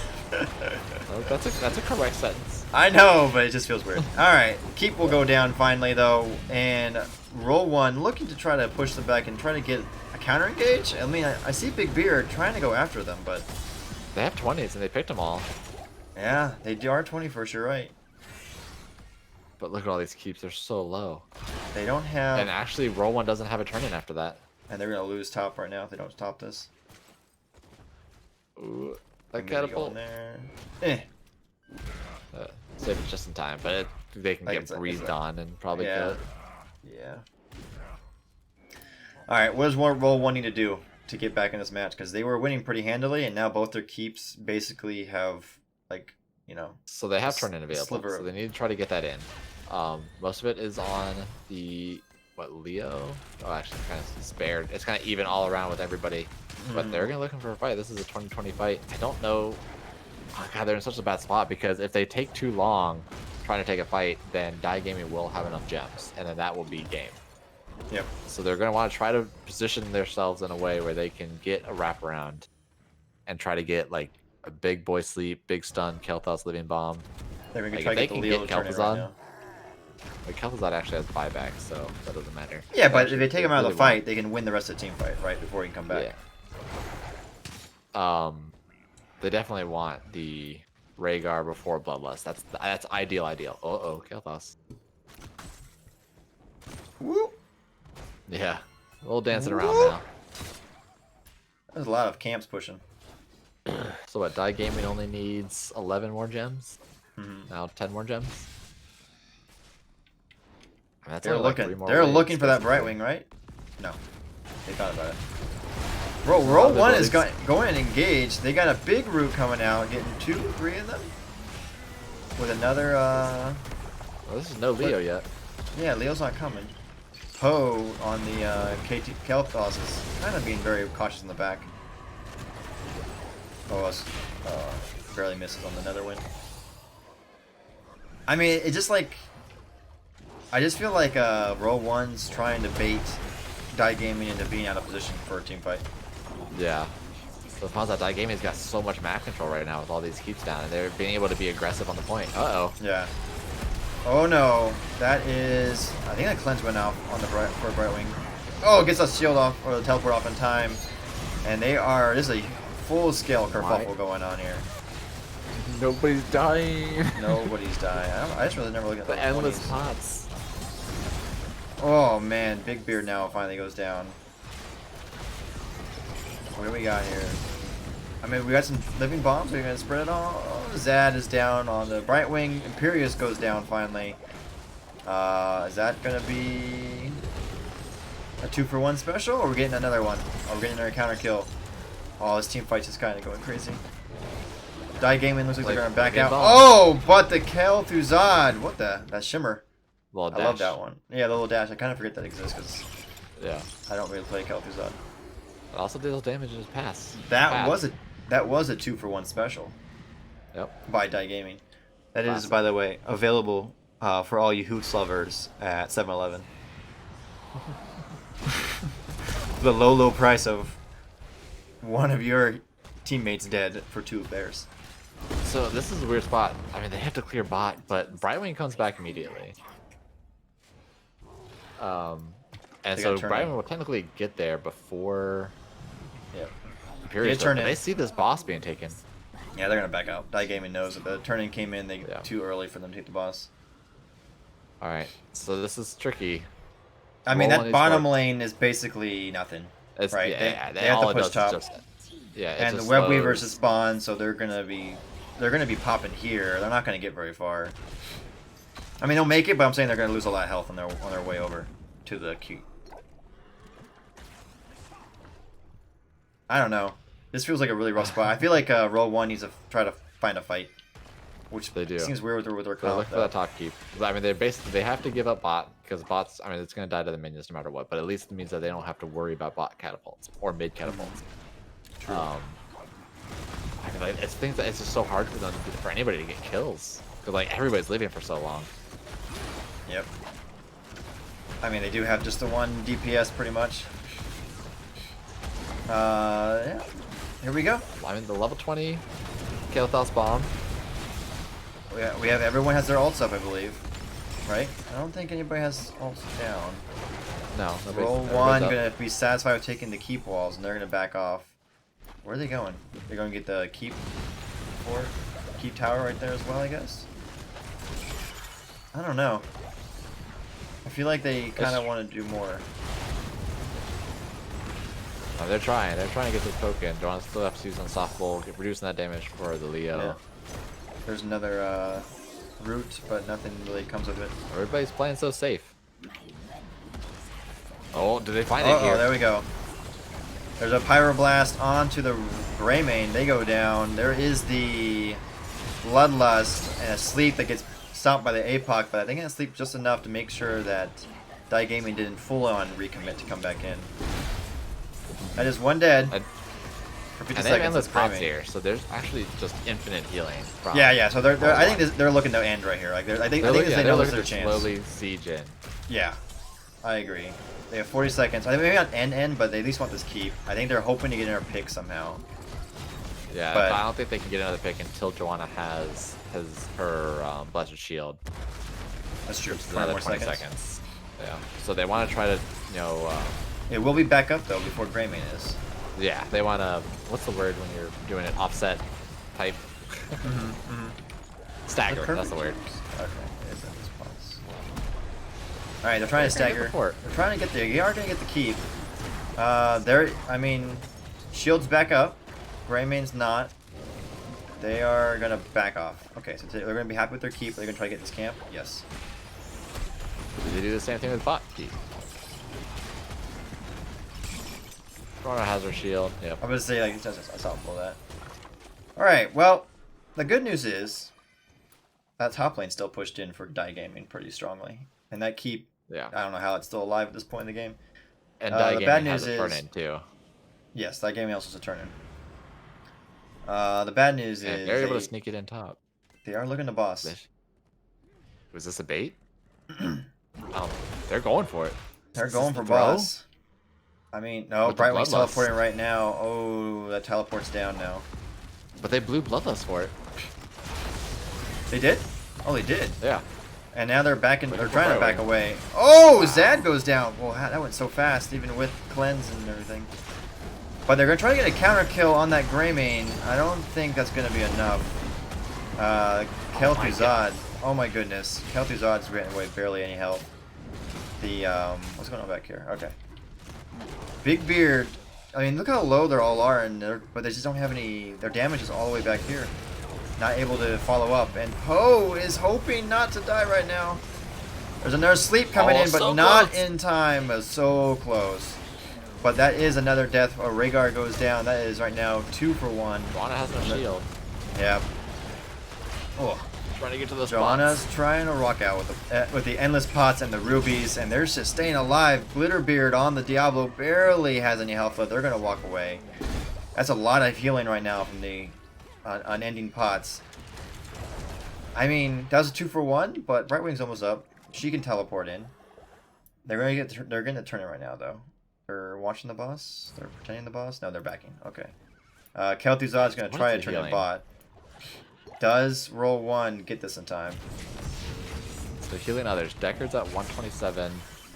Oh, that's a correct sentence. I know, but it just feels weird. All right, keep will go down finally though, and Roll1 looking to try to push them back and try to get a counter engage. I mean, I see Big Beard trying to go after them, but They have 20s and they picked them all. Yeah, they are 21st, you're right. But look at all these keeps, they're so low. They don't have... And actually, Roll1 doesn't have a turn in after that. And they're going to lose top right now if they don't stop this. Ooh, that Maybe they go catapult. in there. Eh. Save it just in time, but they can Like get breathed on and probably yeah. kill it. Yeah. Alright, what does Roll1 need to do to get back in this match? Because they were winning pretty handily, and now both their keeps basically have, like, you know... So they have turn in available, sliver so of- they need to try to get that in. Most of it is on the, Leo? Oh, actually, it's kind of spared. It's kind of even all around with everybody. But they're going to looking for a fight. This is a 2020 fight. I don't know... Oh, God, they're in such a bad spot, because if they take too long trying to take a fight, then Die Gaming will have enough gems, and then that will be game. Yep. So they're going to want to try to position themselves in a way where they can get a wraparound and try to get, like, a big boy sleep, big stun, Kel'Thuz's living bomb. They're going to Like, try if to they get the can Leo get to turn it right Kel'Thuz now. Like, Kel'Thuz actually has buyback, so that doesn't matter. Yeah, but if Actually, they take him out of really the fight, they can win the rest of the team fight, right? Before he can come back. Yeah. They definitely want the Rhaegar before Bloodlust. That's ideal. Uh-oh, Kel'Thuz. Woo! Yeah. A little dancing around Woo! now. There's a lot of camps pushing. So what, Die Gaming only needs 11 more gems? Now 10 more gems? I mean, that's They're only like looking. 3 more They're waves, looking for that basically. Brightwing, right? No. They thought about it. Roll1 is going to engage. They got a big root coming out, getting 2, 3 of them. With another, Well, this is no Leo yet. Yeah, Leo's not coming. Poe on the Kel'Thuz is kind of being very cautious in the back. Oh, barely misses on the Netherwind. I mean, it just like... I just feel like Roll1's trying to bait Die Gaming into being out of position for a team fight. Yeah. The problem is that Die Gaming's got so much map control right now with all these keeps down, and they're being able to be aggressive on the point. Uh-oh. Yeah. Oh no, that is... I think that cleanse went out on the for Brightwing. Oh, gets a shield off, or the teleport off in time. And they are... This is a full-scale kerfuffle going on here. Nobody's dying. Nobody's dying. I just really never look at The the endless 20s. pots. Oh man, Big Beard now finally goes down. What do we got here? I mean, we got some living bombs. We're gonna spread it all. Oh, Zad is down on the Brightwing. Imperius goes down finally. Is that gonna be a 2-for-1 special, or we're getting another one? Oh, we're getting another counter kill. Oh, this team fight's just kind of going crazy. Die Gaming looks like they're gonna back out. bomb. Oh, but the Kel'Thuzad. What the? That shimmer. Little I love dash. that one. Yeah, the little dash. I kind of forget that exists because Yeah. I don't really play Kel'Thuzad. It also deals damage in his pass. That Bad. was a 2-for-1 special. Yep. By Die Gaming. That is, Classic. by the way, available for all you Hoots lovers at 7-Eleven. The low price of one of your teammates dead for 2 bears. So this is a weird spot. I mean, they have to clear bot, but Brightwing comes back immediately. And They so gotta turn Brightwing in. will technically get there before Yep. Imperius. turn But in. they see this boss being taken. Yeah, they're gonna back out. Die Gaming knows that the turn-in came in Yeah. too early for them to take the boss. All right, so this is tricky. I mean, Roll1 that bottom Esports. lane is basically nothing. It's, Right, Yeah, they have all to it push does top. is just, yeah, it And the just web weavers slows. is spawn, so they're gonna be popping here. They're not gonna get very far. I mean, they'll make it, but I'm saying they're gonna lose a lot of health on their way over to the Q. I don't know. This feels like a really rough spot. I feel like Roll1 needs to try to find a fight, which They do. seems weird with their So comp. look for that top keep. I mean, they have to give up bot because bots. I mean, it's gonna die to the minions no matter what. But at least it means that they don't have to worry about bot catapults or mid catapults. True. I mean, like, it's just so hard for them for anybody to get kills because like everybody's living for so long. Yep. I mean, they do have just the one DPS pretty much. Yeah. Here we go. I mean, the level 20 Kel'Thuz bomb. We have everyone has their ults up, I believe. Right? I don't think anybody has ults down. No, Roll1 everybody's up. gonna be satisfied with taking the keep walls, and they're gonna back off. Where are they going? They're gonna get the keep for it? keep tower right there as well, I guess. I don't know. I feel like they kind of want to do more. Oh, they're trying. They're trying to get this poke in. Joanna still has to use Unstoppable, reducing that damage for the Leo. Yeah. There's another route, but nothing really comes of it. Everybody's playing so safe. Oh, do they find it here? Oh, there we go. There's a Pyroblast onto the Greymane. They go down. There is the Bloodlust and a Sleep that gets stopped by the APOC, but I think it sleep just enough to make sure that Die Gaming didn't full-on recommit to come back in. That is one dead. For 50 and they have seconds. endless pots here, so there's actually just infinite healing. Yeah. So they're I think they're looking to end right here. Like I think they know this is their chance. Slowly siege in. Yeah, I agree. They have 40 seconds. I think maybe not end, but they at least want this keep. I think they're hoping to get another pick somehow. Yeah, but I don't think they can get another pick until Joanna has her Blessed Shield. That's true. For another 20 seconds. Yeah. So they want to try to, it will be back up though before Greymane is. Yeah, they want to. What's the word when you're doing an offset type? Stagger. That's the word. Okay. All right, they're trying to stagger. They're trying to get there. You are gonna get the keep. I mean, Shield's back up. Greymane's not. They are gonna back off. Okay, so they're gonna be happy with their keep. They're gonna try to get this camp. Yes. They do the same thing with bot keep. Corona has her shield. Yep. I'm gonna say like I saw him pull that. All right. Well, the good news is that top lane still pushed in for Die Gaming pretty strongly, and that keep. Yeah. I don't know how it's still alive at this point in the game. And Die Gaming has a turn in too. Yes, Die Gaming also has a turn in. The bad news is they're able to sneak it in top. They are looking to boss. Was this a bait? Oh, they're going for it. They're going for boss. I mean, no, Brightwing's teleporting right now. Oh, that teleport's down now. But they blew Bloodlust for it. They did? Oh, they did. Yeah. And now they're backing. They're trying to back away. Oh, Zad goes down. Well, that went so fast, even with cleanse and everything. But they're gonna try to get a counter kill on that Greymane. I don't think that's gonna be enough. Kel'Thuzad. Oh my goodness. Kel'Thuzad's getting away barely any health. The what's going on back here? Okay. Big Beard. I mean, look how low they all are, but they just don't have any. Their damage is all the way back here. Not able to follow up, and Poe is hoping not to die right now. There's another sleep coming in, but not in time. So close. But that is another death. Rhaegar goes down. That is right now 2 for 1. Joanna has no shield. Yeah. Oh. Trying to get to those Joanna's pots. trying to rock out with the endless pots and the rubies, and they're just staying alive. Glitterbeard on the Diablo barely has any health left. They're gonna walk away. That's a lot of healing right now from the unending pots. I mean, that was a 2 for 1, but Brightwing's almost up. She can teleport in. They're gonna turn it right now though. They're watching the boss. They're pretending the boss. No, they're backing. Okay. Kel'Thuzad's gonna try to turn the bot. Does Roll1 get this in time? So healing others. Deckard's at 127.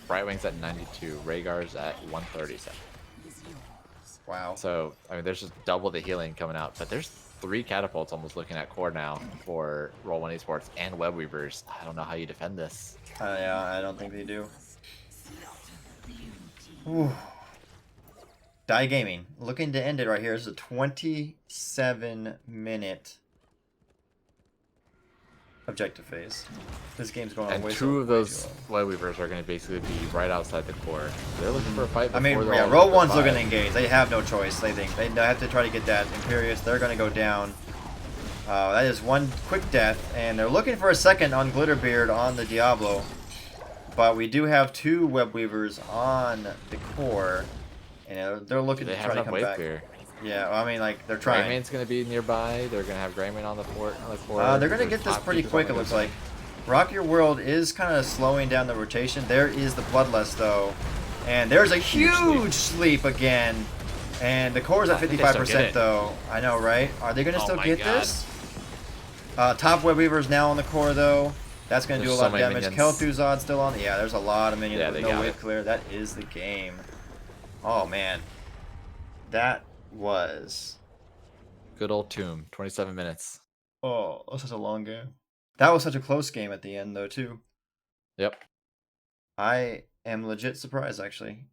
Brightwing's at 92. Rhaegar's at 137. Wow. So, I mean, there's just double the healing coming out. But there's 3 catapults almost looking at core now for Roll1Esports and Web Weavers. I don't know how you defend this. Yeah, I don't think they do. Ooh. Die Gaming. Looking to end it right here. This is a 27-minute objective phase. This game's going on and way 2 of those Web Weavers are going to basically be right outside the core. They're looking for a fight. I mean, yeah, Roll1's looking to engage. They have no choice. They think they have to try to get that Imperious. They're going to go down. That is 1 quick death, and they're looking for a second on Glitterbeard on the Diablo. But we do have 2 Web Weavers on the core, and they're looking to try to come back. Here? Yeah, well, I mean, like, they're trying. Greymane's going to be nearby. They're going to have Greymane on the core. They're going to get this pretty quick, it looks like. Rock Your World is kind of slowing down the rotation. There is the Bloodlust, though. And there's a huge sleep again. And the core's at 55%, though. I know, right? Are they going to still get this? Top Web Weaver's now on the core, though. That's going to do a lot of damage. Kel'Thuzad's still on. Yeah, there's a lot of minions with no wave clear. That is the game. Oh, man. That was... Good old Tomb. 27 minutes. Oh, it was such a long game. That was such a close game at the end, though, too. Yep. I am legit surprised, actually,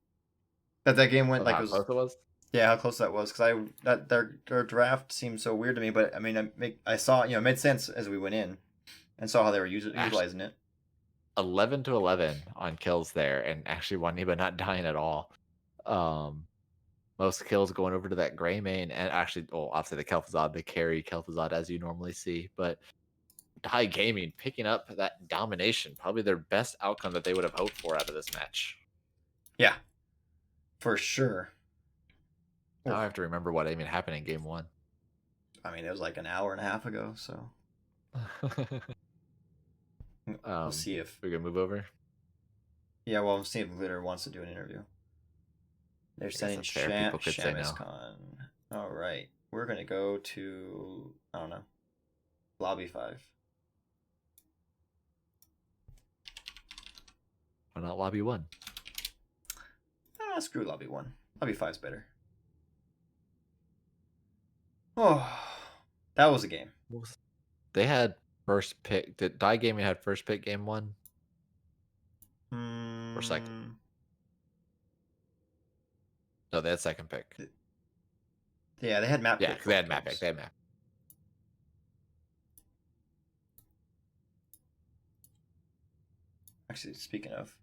that game went Of like how it was. close it was. Yeah, how close that was, because their draft seemed so weird to me. But I mean, I saw it made sense as we went in, and saw how they were utilizing it. 11 to 11 on kills there, and actually 1-Eba not dying at all. Most kills going over to that gray main, and actually, obviously the Kel'Thuzad, they carry Kel'Thuzad as you normally see, but Dai Gaming picking up that domination, probably their best outcome that they would have hoped for out of this match. Yeah, for sure. Now I have to remember what even happened in game 1. I mean, it was like an hour and a half ago, so we'll see if we can move over. Yeah, well, we'll see if Glitter wants to do an interview. They're sending Shamiscon. All right, we're gonna go to I don't know, lobby 5. Why not lobby 1? Screw lobby 1. Lobby 5's better. Oh, that was a game. They had first pick. Did Dai Gaming had first pick game 1? Or second? No, they had second pick. Yeah, they had map pick. Yeah, they had map pick. They had map. Actually, speaking of,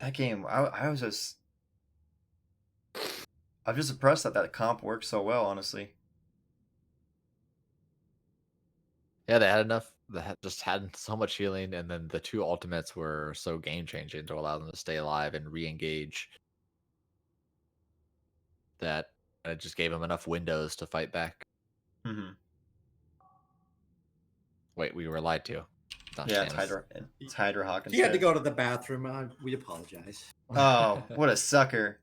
that game, I'm just impressed that comp worked so well, honestly. Yeah, they had enough. They just had so much healing, and then the 2 ultimates were so game changing to allow them to stay alive and re-engage. That it just gave them enough windows to fight back. Mm-hmm. Wait, we were lied to. Yeah, it's Hydra Hawk. He had to go to the bathroom. We apologize. Oh, what a sucker.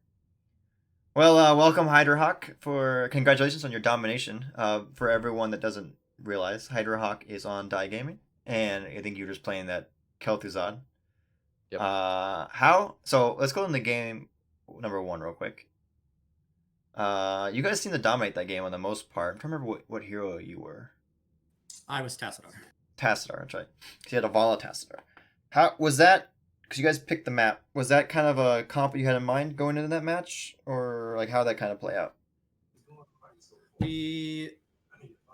Well, welcome Hydra Hawk. Congratulations on your domination. For everyone that doesn't realize, Hydra Hawk is on Dai Gaming, and I think you're just playing that Kel'Thuzad. Yep. So let's go into game number 1 real quick. You guys seem to dominate that game on the most part. I'm trying to remember what hero you were. I was Tassadar. Tassadar, that's right. Because you had a Vala Tassadar. How was that? Because you guys picked the map. Was that kind of a comp you had in mind going into that match, or like how did that kind of play out? We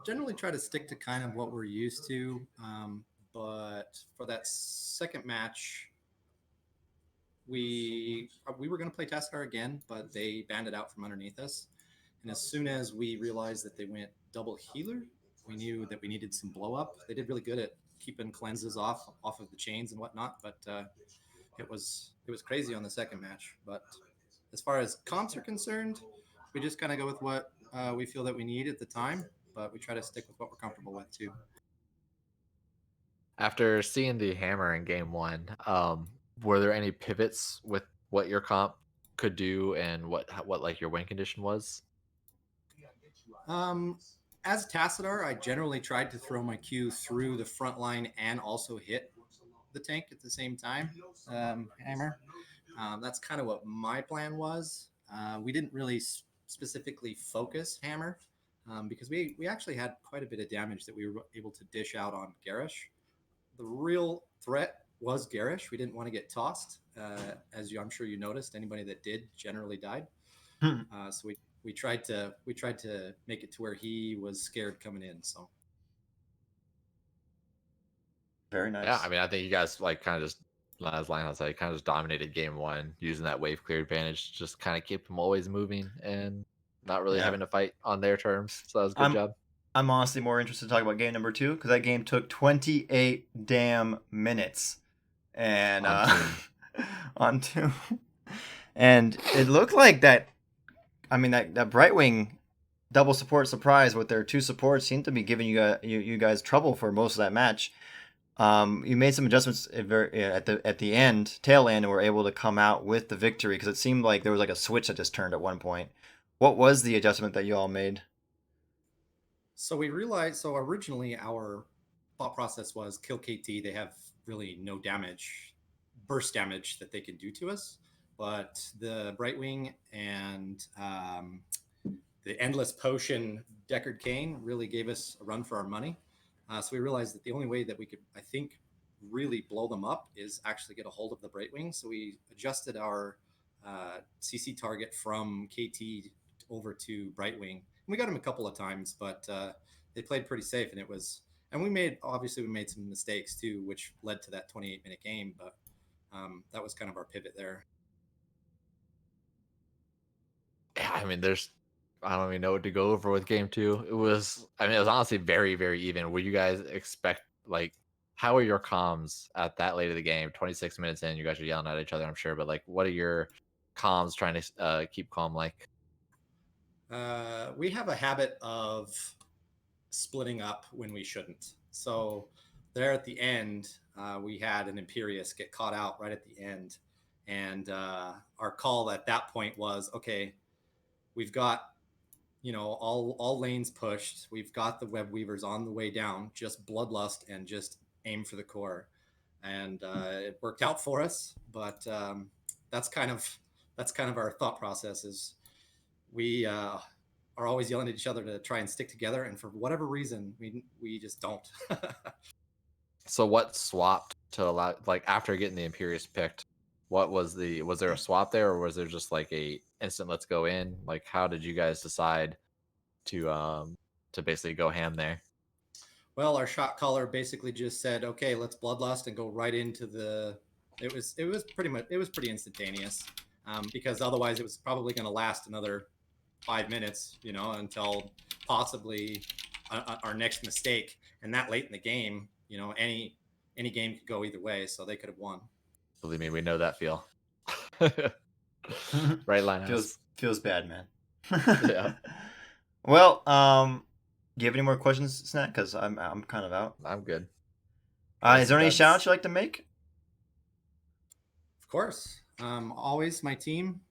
generally try to stick to kind of what we're used to, but for that second match, we were going to play Tassadar again, but they banned it out from underneath us. And as soon as we realized that they went double healer, we knew that we needed some blow up. They did really good at keeping cleanses off of the chains and whatnot, but it was crazy on the second match. But as far as comps are concerned, we just kind of go with what we feel that we need at the time, but we try to stick with what we're comfortable with too. After seeing the hammer in game 1, were there any pivots with what your comp could do and what like your win condition was? As Tassadar, I generally tried to throw my Q through the front line and also hit the tank at the same time. Hammer. That's kind of what my plan was. We didn't really specifically focus Hammer because we actually had quite a bit of damage that we were able to dish out on Garish. The real threat was Garish. We didn't want to get tossed. I'm sure you noticed, anybody that did generally died. So we tried to make it to where he was scared coming in. So very nice. Yeah, I mean, I think you guys like kind of just, as Lionel said, kind of just dominated game 1 using that wave clear advantage, just kind of keep them always moving and not really having to fight on their terms. So that was a good job. I'm honestly more interested to talk about game number 2 because that game took 28 damn minutes, and on two, and it looked like that. I mean, that Brightwing double support surprise with their 2 supports seemed to be giving you guys trouble for most of that match. You made some adjustments at the tail end, and were able to come out with the victory because it seemed like there was like a switch that just turned at one point. What was the adjustment that you all made? So we realized, originally our thought process was kill KT. They have really no damage, burst damage that they can do to us. but the Brightwing and the Endless Potion Deckard Cain really gave us a run for our money. So we realized that the only way that we could, I think, really blow them up is actually get a hold of the Brightwing. So we adjusted our CC target from KT over to Brightwing. And we got him a couple of times, but they played pretty safe, and we made some mistakes too, which led to that 28-minute game. But that was kind of our pivot there. Yeah, I mean, I don't even know what to go over with game 2. It was honestly very, very even. Would you guys expect, like, how are your comms at that late of the game? 26 minutes in, you guys are yelling at each other, I'm sure, but like, what are your comms trying to keep calm like? We have a habit of splitting up when we shouldn't. So there at the end, we had an Imperius get caught out right at the end. And our call at that point was, okay, we've got, all lanes pushed. We've got the web weavers on the way down, just bloodlust and just aim for the core. And it worked out for us. But that's kind of our thought process is we are always yelling at each other to try and stick together. And for whatever reason, we just don't. So what swapped to allow, like, after getting the Imperius picked, was there a swap there, or was there just like a instant let's go in? Like, how did you guys decide to basically go ham there? Well, our shot caller basically just said, okay, let's bloodlust and go right into the, it was pretty instantaneous, because otherwise it was probably going to last another 5 minutes, until possibly our next mistake. And that late in the game, any game could go either way, so they could have won. Believe me, we know that feel. Right, Linehouse? Feels bad, man. Yeah. Well, do you have any more questions, Snack? Because I'm kind of out. I'm good. Is there any shout-outs you'd like to make? Of course. Always my team.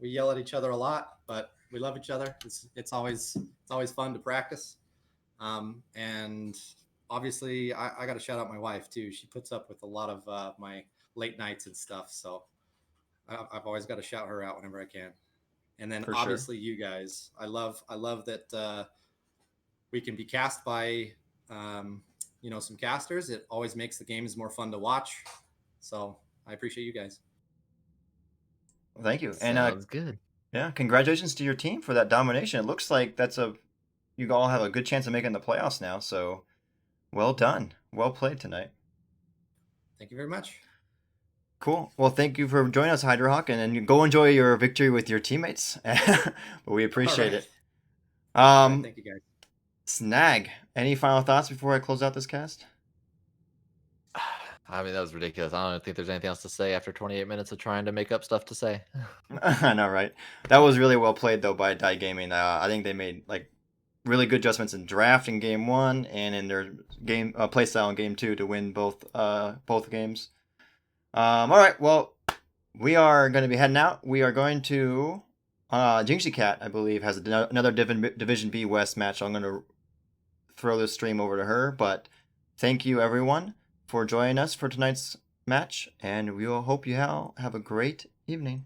We yell at each other a lot, but we love each other. It's always fun to practice. And obviously, I got to shout out my wife too. She puts up with a lot of my late nights and stuff. So I've always got to shout her out whenever I can. And then obviously you guys, I love that we can be cast by some casters. It always makes the games more fun to watch. So I appreciate you guys. Well, thank you. Sounds good. Yeah, congratulations to your team for that domination. It looks like you all have a good chance of making the playoffs now. So well done. Well played tonight. Thank you very much. Cool. Well, thank you for joining us, Hydrohawk, and then go enjoy your victory with your teammates. But we appreciate it. Thank you, guys. Snag, any final thoughts before I close out this cast? I mean, that was ridiculous. I don't think there's anything else to say after 28 minutes of trying to make up stuff to say. I know, right? That was really well played, though, by Die Gaming. I think they made really good adjustments in draft in game 1 and in their game playstyle in game 2 to win both games. All right, well, we are going to be heading out. We are going to Jinxie Cat, I believe, has another Division B West match. I'm going to throw this stream over to her, but thank you, everyone, for joining us for tonight's match, and we will hope you have a great evening.